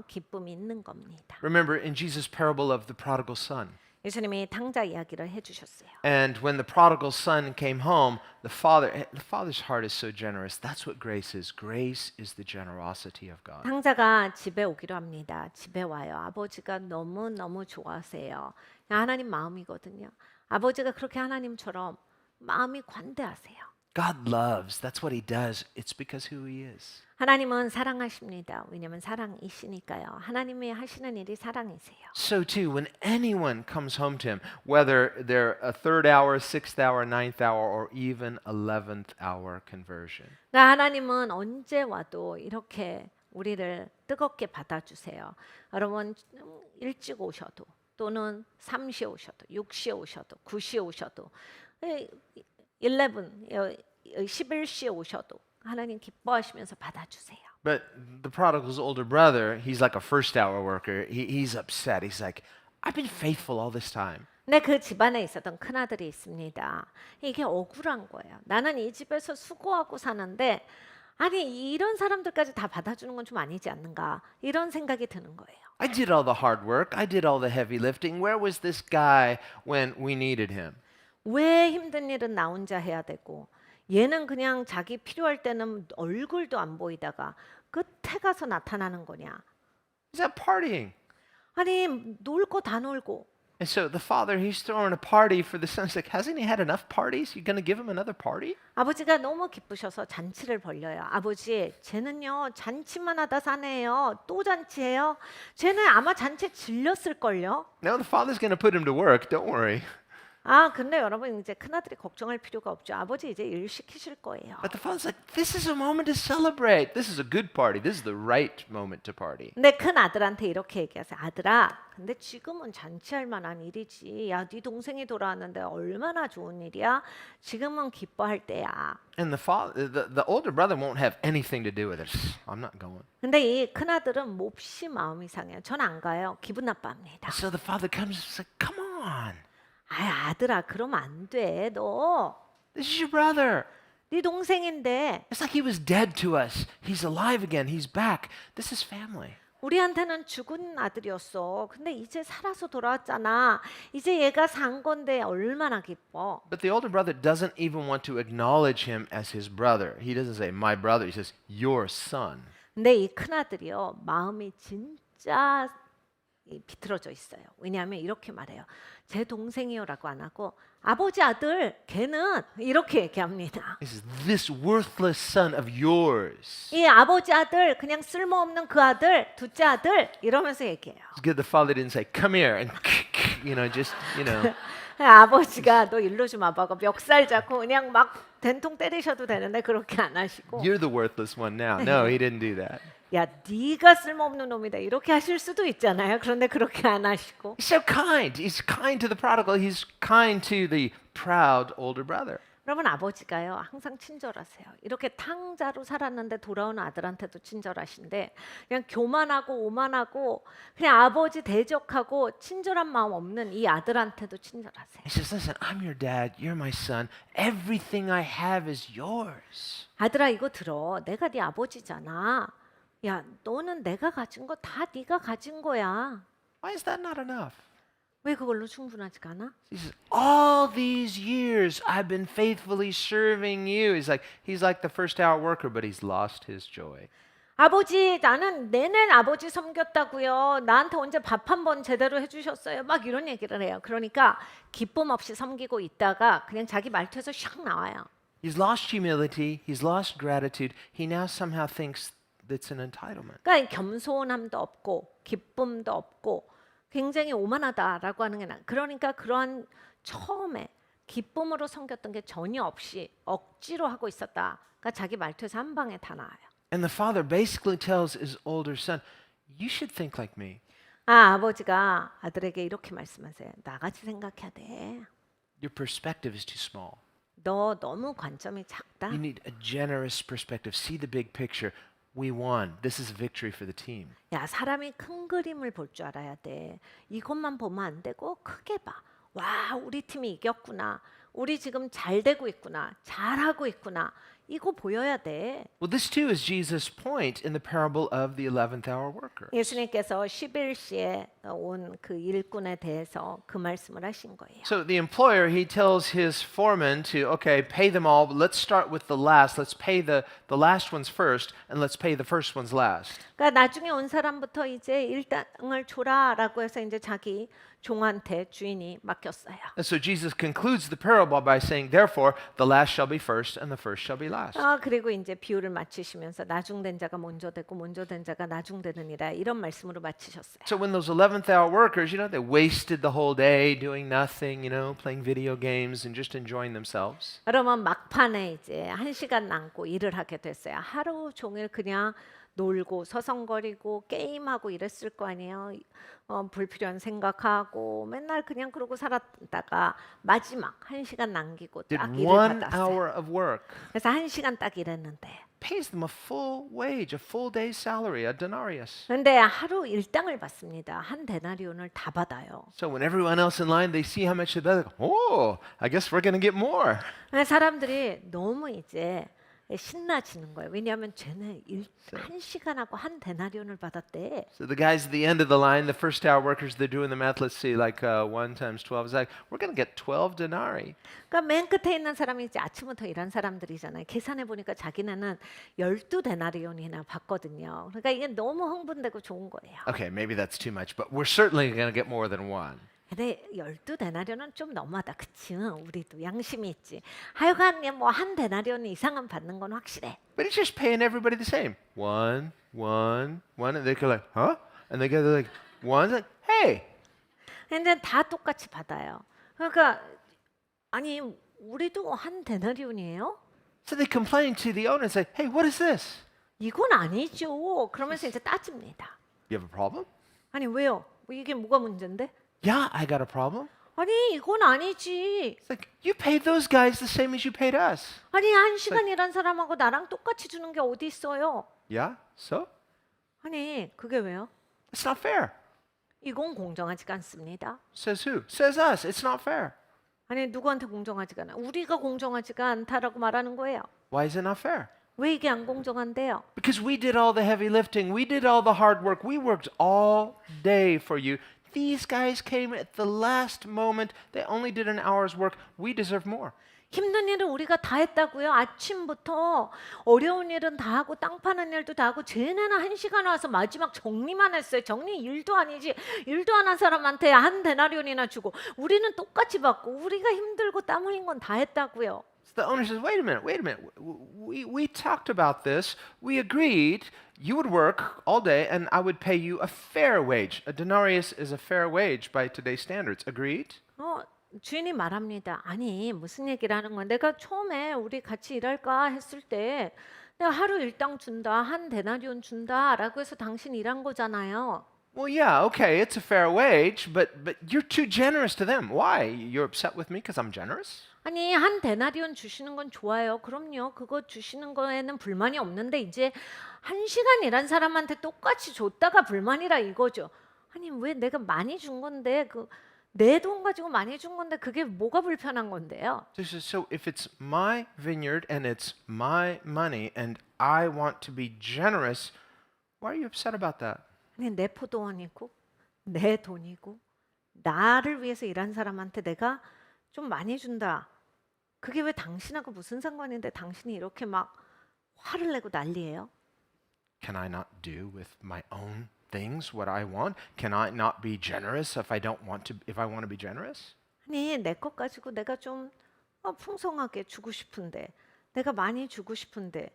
기쁨이 있는 겁니다. Remember in Jesus' parable of the prodigal son. 예수님이 탕자 이야기를 해주셨어요. And when the prodigal son came home, the father's heart is so generous. That's what grace is. Grace is the generosity of God. 탕자가 집에 오기로 합니다. 집에 와요. 아버지가 너무 좋아하세요. 하나님 마음이거든요. 아버지가 그렇게 하나님처럼 마음이 관대하세요. God loves. That's what he does. It's because who he is. 하나님은 사랑하십니다. 왜냐하면 사랑이시니까요. 하나님이 하시는 일이 사랑이세요. So too, when anyone comes home to him, whether they're a third hour, sixth hour, ninth hour, or even 11th hour conversion. 그러니까 하나님은 언제 와도 이렇게 우리를 뜨겁게 받아주세요. 여러분 일찍 오셔도 또는 3시에 오셔도 6시에 오셔도 9시에 오셔도 11시에 오셔도 하나님 기뻐하시면서 받아주세요. But the prodigal's older brother, he's like a first hour worker. He's upset. He's like, I've been faithful all this time. 근데 그 집안에 있었던 큰아들이 있습니다. 이게 억울한 거예요. 나는 이 집에서 수고하고 사는데 아니 이런 사람들까지 다 받아주는 건 좀 아니지 않는가 이런 생각이 드는 거예요. I did all the hard work. I did all the heavy lifting. Where was this guy when we needed him? 왜 힘든 일은 나 혼자 해야 되고 얘는 그냥 자기 필요할 때는 얼굴도 안 보이다가 끝에 가서 나타나는 거냐. He's out partying. 아니 놀 거 다 놀고 And so the father, he's throwing a party for the son. He's like, hasn't he had enough parties? You going to give him another party? 아버지가 너무 기쁘셔서 잔치를 벌려요. 아버지, 쟤는요 잔치만 하다 사네요. 또 잔치해요. 쟤는 아마 잔치 질렸을걸요. No, the father's going to put him to work. Don't worry. 아, 근데 여러분 이제 큰아들이 걱정할 필요가 없죠. 아버지 이제 일 시키실 거예요. But the father's like, this is a moment to celebrate. This is a good party. This is the right moment to party. 근데 큰아들한테 이렇게 얘기하세요. 아들아, 근데 지금은 잔치할 만한 일이지. 야, 네 동생이 돌아왔는데 얼마나 좋은 일이야. 지금은 기뻐할 때야. And the older brother won't have anything to do with it. I'm not going. 근데 이 큰아들은 몹시 마음이 상해요. 전 안 가요. 기분 나빠합니다. So the father comes and says, come on. 아, 아들아, 그러면 안 돼. 너, This is your brother. 네 동생인데 It's like he was dead to us. He's alive again. He's back. This is family. 우리한테는 죽은 아들이었어. 근데 이제 살아서 돌아왔잖아. 이제 얘가 산 건데 얼마나 기뻐. But the older brother doesn't even want to acknowledge him as his brother. He doesn't say, my brother. He says, your son. 근데 이 큰아들이요. 마음이 진짜 비틀어져 있어요. 왜냐하면 이렇게 말해요. 제 동생이요라고 안 하고 아버지 아들 걔는 이렇게 얘기합니다. He says, this worthless son of yours. 이 아버지 아들 그냥 쓸모없는 그 아들 둘째 아들 이러면서 얘기해요. It's good the father didn't say, come here, and just. 아버지가 너 일로 좀 와봐. 멱살 잡고 그냥 막 된통 때리셔도 되는데 그렇게 안 하시고 You're the worthless one now. No, he didn't do that. 야 네가 쓸모없는 놈이다 이렇게 하실 수도 있잖아요. 그런데 그렇게 안 하시고 He's so kind. He's kind to the prodigal. He's kind to the proud older brother. 여러분 아버지가요 항상 친절하세요. 이렇게 탕자로 살았는데 돌아온 아들한테도 친절하신데 그냥 교만하고 오만하고 그냥 아버지 대적하고 친절한 마음 없는 이 아들한테도 친절하세요. He says, listen, I'm your dad. You're my son. Everything I have is yours. 아들아 이거 들어. 내가 네 아버지잖아. 야 너는 내가 가진 거 다 네가 가진 거야. Why is that not enough? 왜 그걸로 충분하지가 않아? He says, all these years I've been faithfully serving you. He's like the first hour worker, but he's lost his joy. 아버지 나는 내내 아버지 섬겼다고요. 나한테 언제 밥 한 번 제대로 해주셨어요. 막 이런 얘기를 해요. 그러니까 기쁨 없이 섬기고 있다가 그냥 자기 말투에서 샥 나와요. He's lost humility. He's lost gratitude. He now somehow thinks that's an entitlement. 그러니까 겸손함도 없고 기쁨도 없고 굉장히 오만하다라고 하는 게 그러니까 그런 처음에 기쁨으로 섬겼던 게 전혀 없이 억지로 하고 있었다. 그러니까 자기 말투에서 한 방에 다 나와요. And the father basically tells his older son, you should think like me. 아버지가 아들에게 이렇게 말씀하세요. 나같이 생각해야 돼. Your perspective is too small. 너 너무 관점이 작다. You need a generous perspective. See the big picture. We won. This is victory for the team. 야, 사람이 큰 그림을 볼 줄 알아야 돼. 이것만 보면 안 되고 크게 봐. 와, 우리 팀이 이겼구나. 우리 지금 잘 되고 있구나. 잘하고 있구나. 이거 보여야 돼. Well, this too is Jesus' point in the parable of the 11th hour worker. 예수님께서 11시에 온 그 일꾼에 대해서 그 말씀을 하신 거예요. So the employer, he tells his foreman to, okay, pay them all, but let's start with the last. Let's pay the last ones first, and let's pay the first ones last. 그러니까 나중에 온 사람부터 이제 일당을 줘라라고 해서 이제 자기 종한테 주인이 맡겼어요. And so Jesus concludes the parable by saying, therefore, the last shall be first, and the first shall be last. 그리고 이제 비유를 마치시면서 나중된 자가 먼저 되고 먼저 된 자가 나중되느니라 이런 말씀으로 마치셨어요. So when those 11th hour workers, they wasted the whole day doing nothing, playing video games and just enjoying themselves. 그러면 막판에 이제 1시간 남고 일을 하게 됐어요. 하루 종일 그냥 놀고 서성거리고 게임하고 이랬을 거 아니에요. 불필요한 생각하고 맨날 그냥 그러고 살았다가 마지막 1시간 남기고 Did 딱 일을 1 받았어요. hour of work. 그래서 1시간 딱 일했는데 Pays them a full wage, a full day's salary, a denarius. 근데 하루 일당을 받습니다. 한 데나리온을 다 받아요. So when everyone else in line, they see how much they like, oh, I guess we're going to get more. 사람들이 너무 이제 신나지는 거예요. 왜냐하면 쟤는 1시간하고 한 데나리온을 받았대. So the guys at the end of the line, the first hour workers, they're doing the math. Let's see, like 1 times 12 is like, we're going to get 12 denarii. 그러니까 맨 끝에 있는 사람이 이제 아침부터 일한 사람들이잖아요. 계산해 보니까 자기네는 12데나리온이나 받거든요. 그러니까 이게 너무 흥분되고 좋은 거예요. Okay, maybe that's too much, but we're certainly going to get more than one. 근데 12데나리온은 좀 너무하다. 그치? 우리도 양심이 있지. 하여간 뭐 한 데나리온 이상은 받는 건 확실해. But he's just paying everybody the same. 1, 1, 1, and they go like, huh? And they go like, 1, like, hey. 근데 다 똑같이 받아요. 그러니까 아니 우리도 한 데나리온이에요? So they complain to the owner and say, hey, what is this? 이건 아니죠. 그러면서 이제 따집니다. You have a problem? 아니 왜요? 이게 뭐가 문제인데? Yeah, I got a problem. 아니 이건 아니지. It's like, you paid those guys the same as you paid us. 아니 1시간 일한 사람하고 나랑 똑같이 주는 게 어디 있어요? Yeah, so? 아니 그게 왜요? It's not fair. 이건 공정하지가 않습니다. Says who? Says us. It's not fair. 아니 누구한테 공정하지가 않아? 우리가 공정하지가 않다라고 말하는 거예요. Why is it not fair? 왜 이게 안 공정한데요? Because we did all the heavy lifting. We did all the hard work. We worked all day for you. These guys came at the last moment. They only did an hour's work. We deserve more. 힘든 일을 우리가 다 했다고요. 아침부터 어려운 일은 다 하고 땅 파는 일도 다 하고 쟤네는 1시간 와서 마지막 정리만 했어요. 정리 일도 아니지. 일도 안 한 사람한테 한 데나리온이나 주고 우리는 똑같이 받고 우리가 힘들고 땀 흘린 건 다 했다고요. So the owner says, wait a minute. We talked about this. We agreed you would work all day and I would pay you a fair wage. A denarius is a fair wage by today's standards. Agreed? 주인이 말합니다. 아니 무슨 얘기를 하는 거야? 내가 처음에 우리 같이 일할까 했을 때 내가 하루 일당 준다, 한 데나리온 준다라고 해서 당신 일한 거잖아요. Well, yeah, okay, it's a fair wage, but you're too generous to them. Why? You're upset with me because I'm generous? 아니 한 데나리온 주시는 건 좋아요. 그럼요. 그거 주시는 거에는 불만이 없는데 이제 1시간 일한 사람한테 똑같이 줬다가 불만이라 이거죠. 아니 왜 내가 많이 준 건데 내 돈 가지고 많이 준 건데 그게 뭐가 불편한 건데요? So if it's my vineyard and it's my money and I want to be generous, why are you upset about that? 아니 내 포도원이고 내 돈이고 나를 위해서 일한 사람한테 내가 좀 많이 준다. 그게 왜 당신하고 무슨 상관인데 당신이 이렇게 막 화를 내고 난리예요? Can I not do with my own things what I want? Can I not be generous if I want to be generous? 아니 내 것 가지고 내가 좀 풍성하게 주고 싶은데 내가 많이 주고 싶은데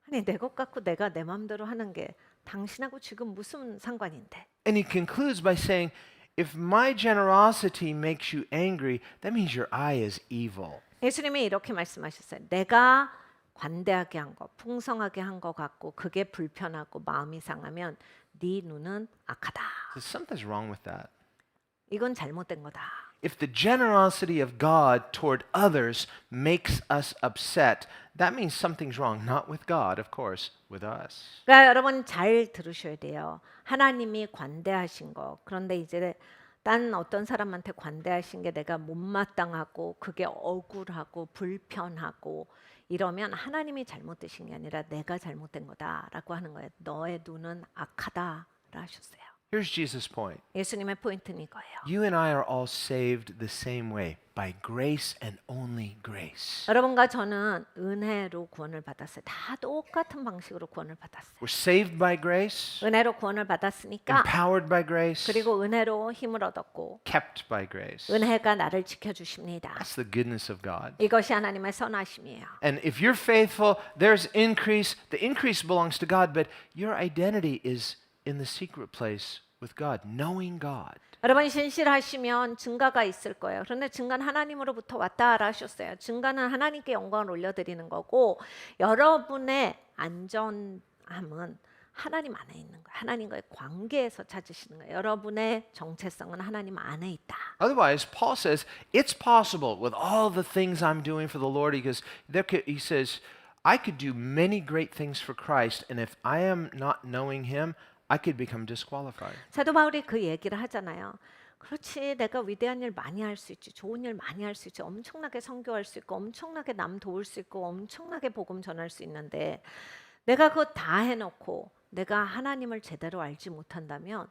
아니 내 것 갖고 내가 내 마음대로 하는 게 당신하고 지금 무슨 상관인데? And he concludes by saying, if my generosity makes you angry, that means your eye is evil. 예수님이 이렇게 말씀하셨어요. 내가 관대하게 한 거, 풍성하게 한 거 같고 그게 불편하고 마음이 상하면 네 눈은 악하다. So something's wrong with that. 이건 잘못된 거다. If the generosity of God toward others makes us upset, that means something's wrong, not with God, of course, with us. 그러니까 여러분 잘 들으셔야 돼요. 하나님이 관대하신 거. 그런데 이제 딴 어떤 사람한테 관대하신 게 내가 못마땅하고 그게 억울하고 불편하고 이러면 하나님이 잘못되신 게 아니라 내가 잘못된 거다라고 하는 거예요. 너의 눈은 악하다라 하셨어요. Here's Jesus' point. 예수님의 포인트는 이거예요. You and I are all saved the same way, by grace and only grace. 여러분과 저는 은혜로 구원을 받았어요. 다 똑같은 방식으로 구원을 받았어요. We're saved by grace, 은혜로 구원을 받았으니까 empowered by grace, 그리고 은혜로 힘을 얻었고 kept by grace. 은혜가 나를 지켜주십니다. That's the goodness of God. 이것이 하나님의 선하심이에요. And if you're faithful, there's increase. The increase belongs to God, but your identity is in the secret place with God, knowing God. 여러분 신실하시면 증가가 있을 거예요. 그런데 증가는 하나님으로부터 왔다라 하셨어요. 증가는 하나님께 영광을 올려드리는 거고 여러분의 안전함은 하나님 안에 있는 거예요. 하나님과의 관계에서 찾으시는 거예요. 여러분의 정체성은 하나님 안에 있다. Otherwise, Paul says it's possible with all the things I'm doing for the Lord. He says, I could do many great things for Christ, and if I am not knowing Him, I could become disqualified. 사도 바울이 그 얘기를 하잖아요. 그렇지, 내가 위대한 일 많이 할 수 있지, 좋은 일 많이 할 수 있지, 엄청나게 선교할 수 있고, 엄청나게 남 도울 수 있고, 엄청나게 복음 전할 수 있는데 내가 그거 다 해놓고 내가 하나님을 제대로 알지 못한다면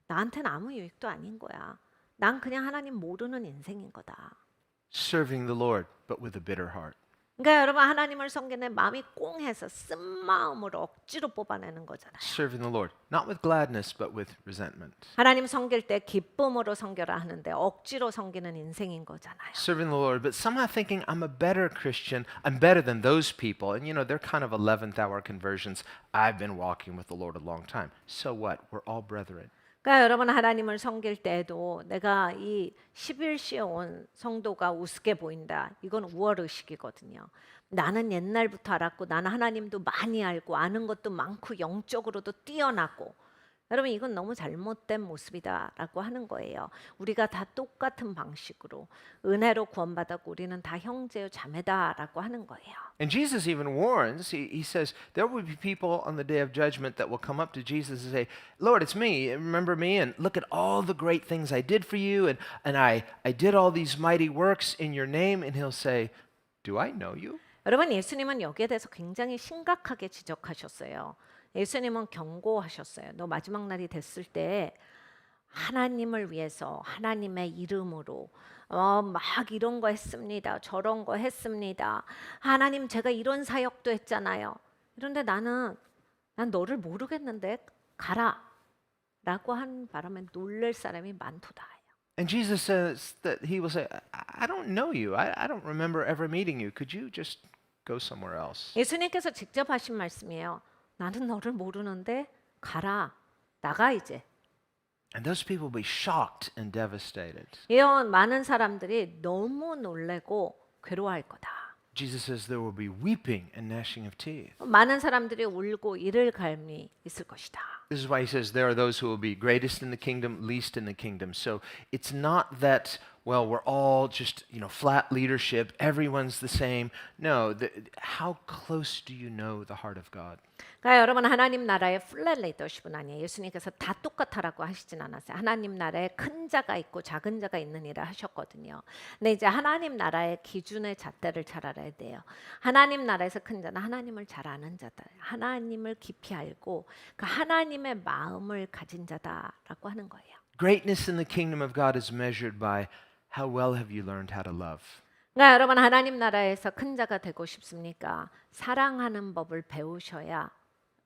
나한테는 아무 유익도 아닌 거야. 난 그냥 하나님 모르는 인생인 거다. Serving the Lord, but with a bitter heart. 그러니까 여러분 하나님을 섬기는 마음이 꽁해서 쓴 마음으로 억지로 뽑아내는 거잖아요. Serving the Lord, not with gladness, but with resentment. 하나님 섬길 때 기쁨으로 섬겨라 하는데 억지로 섬기는 인생인 거잖아요. Serving the Lord, but somehow thinking I'm a better Christian, I'm better than those people. And you know, they're kind of 11th hour conversions. I've been walking with the Lord a long time. So what? We're all brethren. 그러니까 여러분 하나님을 섬길 때에도 내가 이 11시에 온 성도가 우습게 보인다. 이건 우월의식이거든요. 나는 옛날부터 알았고 나는 하나님도 많이 알고 아는 것도 많고 영적으로도 뛰어나고 여러분 이건 너무 잘못된 모습이다라고 하는 거예요. 우리가 다 똑같은 방식으로 은혜로 구원받았고 우리는 다 형제요 자매다라고 하는 거예요. And Jesus even warns, he says, there will be people on the day of judgment that will come up to Jesus and say, Lord, it's me, remember me, and look at all the great things I did for you, and I did all these mighty works in your name, and he'll say, do I know you? 여러분 예수님은 여기에 대해서 굉장히 심각하게 지적하셨어요. 예수님은 경고하셨어요. 너 마지막 날이 됐을 때 하나님을 위해서 하나님의 이름으로 막 이런 거 했습니다. 저런 거 했습니다. 하나님 제가 이런 사역도 했잖아요. 그런데 난 너를 모르겠는데 가라 라고 한 바람에 놀랄 사람이 많도다. And Jesus says that he will say, I don't know you. I don't remember ever meeting you. Could you just go somewhere else? 예수님께서 직접 하신 말씀이에요. 나는 너를 모르는데 가라. 나가 이제. And those people will be shocked and devastated. 이런 많은 사람들이 너무 놀래고 괴로워할 거다. Jesus says there will be weeping and gnashing of teeth. 많은 사람들이 울고 이를 갈미 있을 것이다. This is why he says there are those who will be greatest in the kingdom, least in the kingdom. So it's not that, well, we're all just, flat leadership, everyone's the same. No, how close do you know the heart of God? 그러니까 여러분 하나님 나라의 플랫 리더십은 아니에요. 예수님께서 다 똑같아라고 하시진 않았어요. 하나님 나라에 큰 자가 있고 작은 자가 있느니라 하셨거든요. 근데 이제 하나님 나라의 기준의 잣대를 잘 알아야 돼요. 하나님 나라에서 큰 자는 하나님을 잘 아는 자다. 하나님을 깊이 알고 그 하나님의 마음을 가진 자다라고 하는 거예요. Greatness in the kingdom of God is measured by how well have you learned how to love. 그러니까 여러분 하나님 나라에서 큰 자가 되고 싶습니까? 사랑하는 법을 배우셔야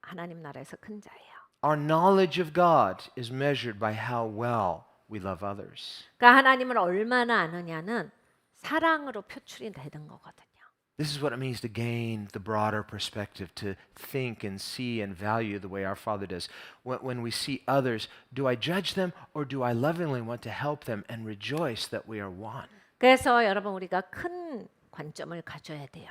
하나님 나라에서 큰 자예요. Our knowledge of God is measured by how well we love others. 그러니까 하나님을 얼마나 아느냐는 사랑으로 표출이 되는 거거든요. This is what it means to gain the broader perspective, to think and see and value the way our Father does. When we see others, do I judge them or do I lovingly want to help them and rejoice that we are one? 그래서 여러분 우리가 큰 관점을 가져야 돼요.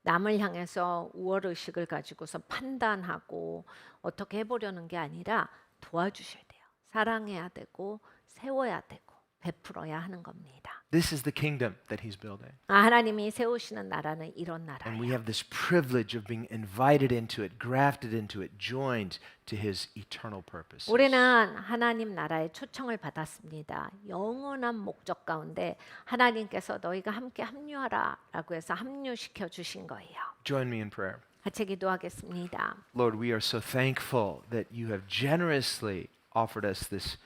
남을 향해서 우월의식을 가지고서 판단하고 어떻게 해보려는 게 아니라 도와주셔야 돼요. 사랑해야 되고 세워야 되고 베풀어야 하는 겁니다. This is the kingdom that he's building. 하나님이 세우시는 나라는 이런 And we 나라예요. have this privilege of being invited into it, grafted into it, joined to his eternal purposes. 우리는 하나님 나라의 초청을 받았습니다. 영원한 목적 가운데 하나님께서 너희가 함께 합류하라라고 해서 합류시켜 주신 거예요. Join me in prayer. 같이 기도하겠습니다. Lord, we are so thankful that you have generously offered us this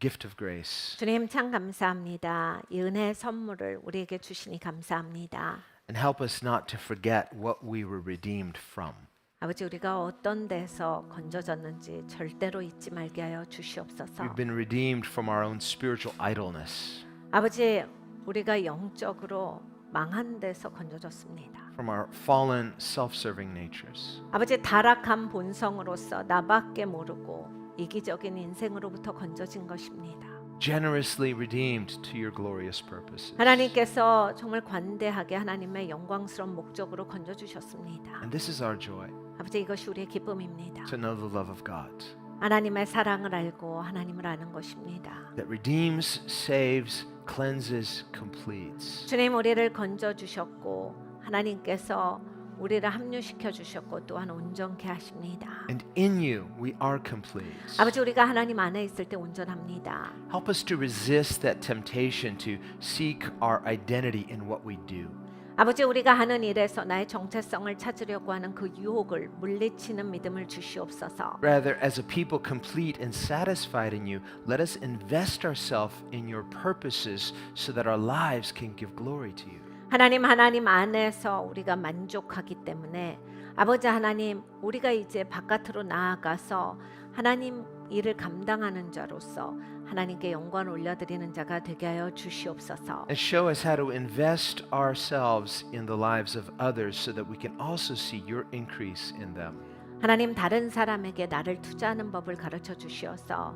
gift of grace. 주님 참 감사합니다. 이 은혜의 선물을 우리에게 주시니 감사합니다. And help us not to forget what we were redeemed from. 아버지 우리가 어떤 데서 건져졌는지 절대로 잊지 말게 하여 주시옵소서. We've been redeemed from our own spiritual idleness, 아버지 우리가 영적으로 망한 데서 건져졌습니다. from our fallen, self-serving natures. 아버지 타락한 본성으로서 나밖에 모르고 이기적인 인생으로부터 건져진 것입니다. Generously redeemed to your glorious purposes. 하나님께서 정말 관대하게 하나님의 영광스러운 목적으로 건져주셨습니다. And this is our joy, 아버지 이것이 우리의 기쁨입니다. to know the love of God 하나님의 사랑을 알고 하나님을 아는 것입니다. that redeems, saves, cleanses, completes. 주님 우리를 건져주셨고 하나님께서 우리를 합류시켜 주셨고 또한 온전케 하십니다. And in you we are complete. 아버지 우리가 하나님 안에 있을 때 온전합니다. Help us to resist that temptation to seek our identity in what we do. 아버지 우리가 하는 일에서 나의 정체성을 찾으려고 하는 그 유혹을 물리치는 믿음을 주시옵소서. Rather, as a people complete and satisfied in you, let us invest ourselves in your purposes so that our lives can give glory to you. 하나님 안에서 우리가 만족하기 때문에 아버지 하나님 우리가 이제 바깥으로 나아가서 하나님 일을 감당하는 자로서 하나님께 영광을 올려드리는 자가 되게 하여 주시옵소서. And show us how to invest ourselves in the lives of others so that we can also see your increase in them. 하나님 다른 사람에게 나를 투자하는 법을 가르쳐 주시어서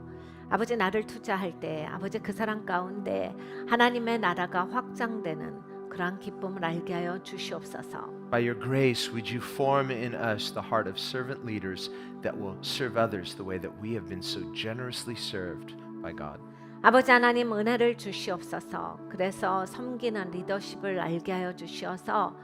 아버지 나를 투자할 때 아버지 그 사람 가운데 하나님의 나라가 확장되는 그러한 기쁨을 알게 하여 주시옵소서. By your grace, would you form in us the heart of servant leaders that will serve others the way that we have been so generously served by God. 아버지 하나님 은혜를 주시옵소서. 그래서 섬기는 리더십을 알게 하여 주시어서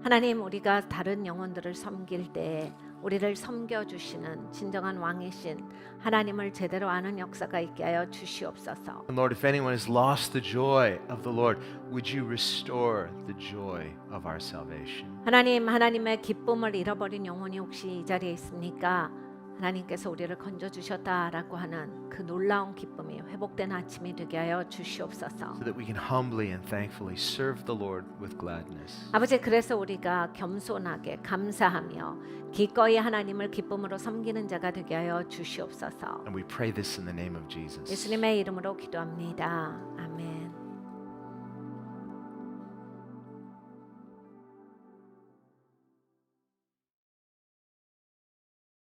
하나님 우리가 다른 영혼들을 섬길 때 우리를 섬겨주시는 진정한 왕이신 하나님을 제대로 아는 역사가 있게 하여 주시옵소서. And Lord, if anyone has lost the joy of the Lord, would you restore the joy of our salvation? 하나님의 기쁨을 잃어버린 영혼이 혹시 이 자리에 있습니까? 하나님께서 우리를 건져주셨다라고 하는 그 놀라운 기쁨이 회복된 아침이 되게 하여 주시옵소서. So that we can humbly and thankfully serve the Lord with gladness. 아버지 그래서 우리가 겸손하게 감사하며 기꺼이 하나님을 기쁨으로 섬기는 자가 되게 하여 주시옵소서. And we pray this in the name of Jesus. 예수님의 이름으로 기도합니다.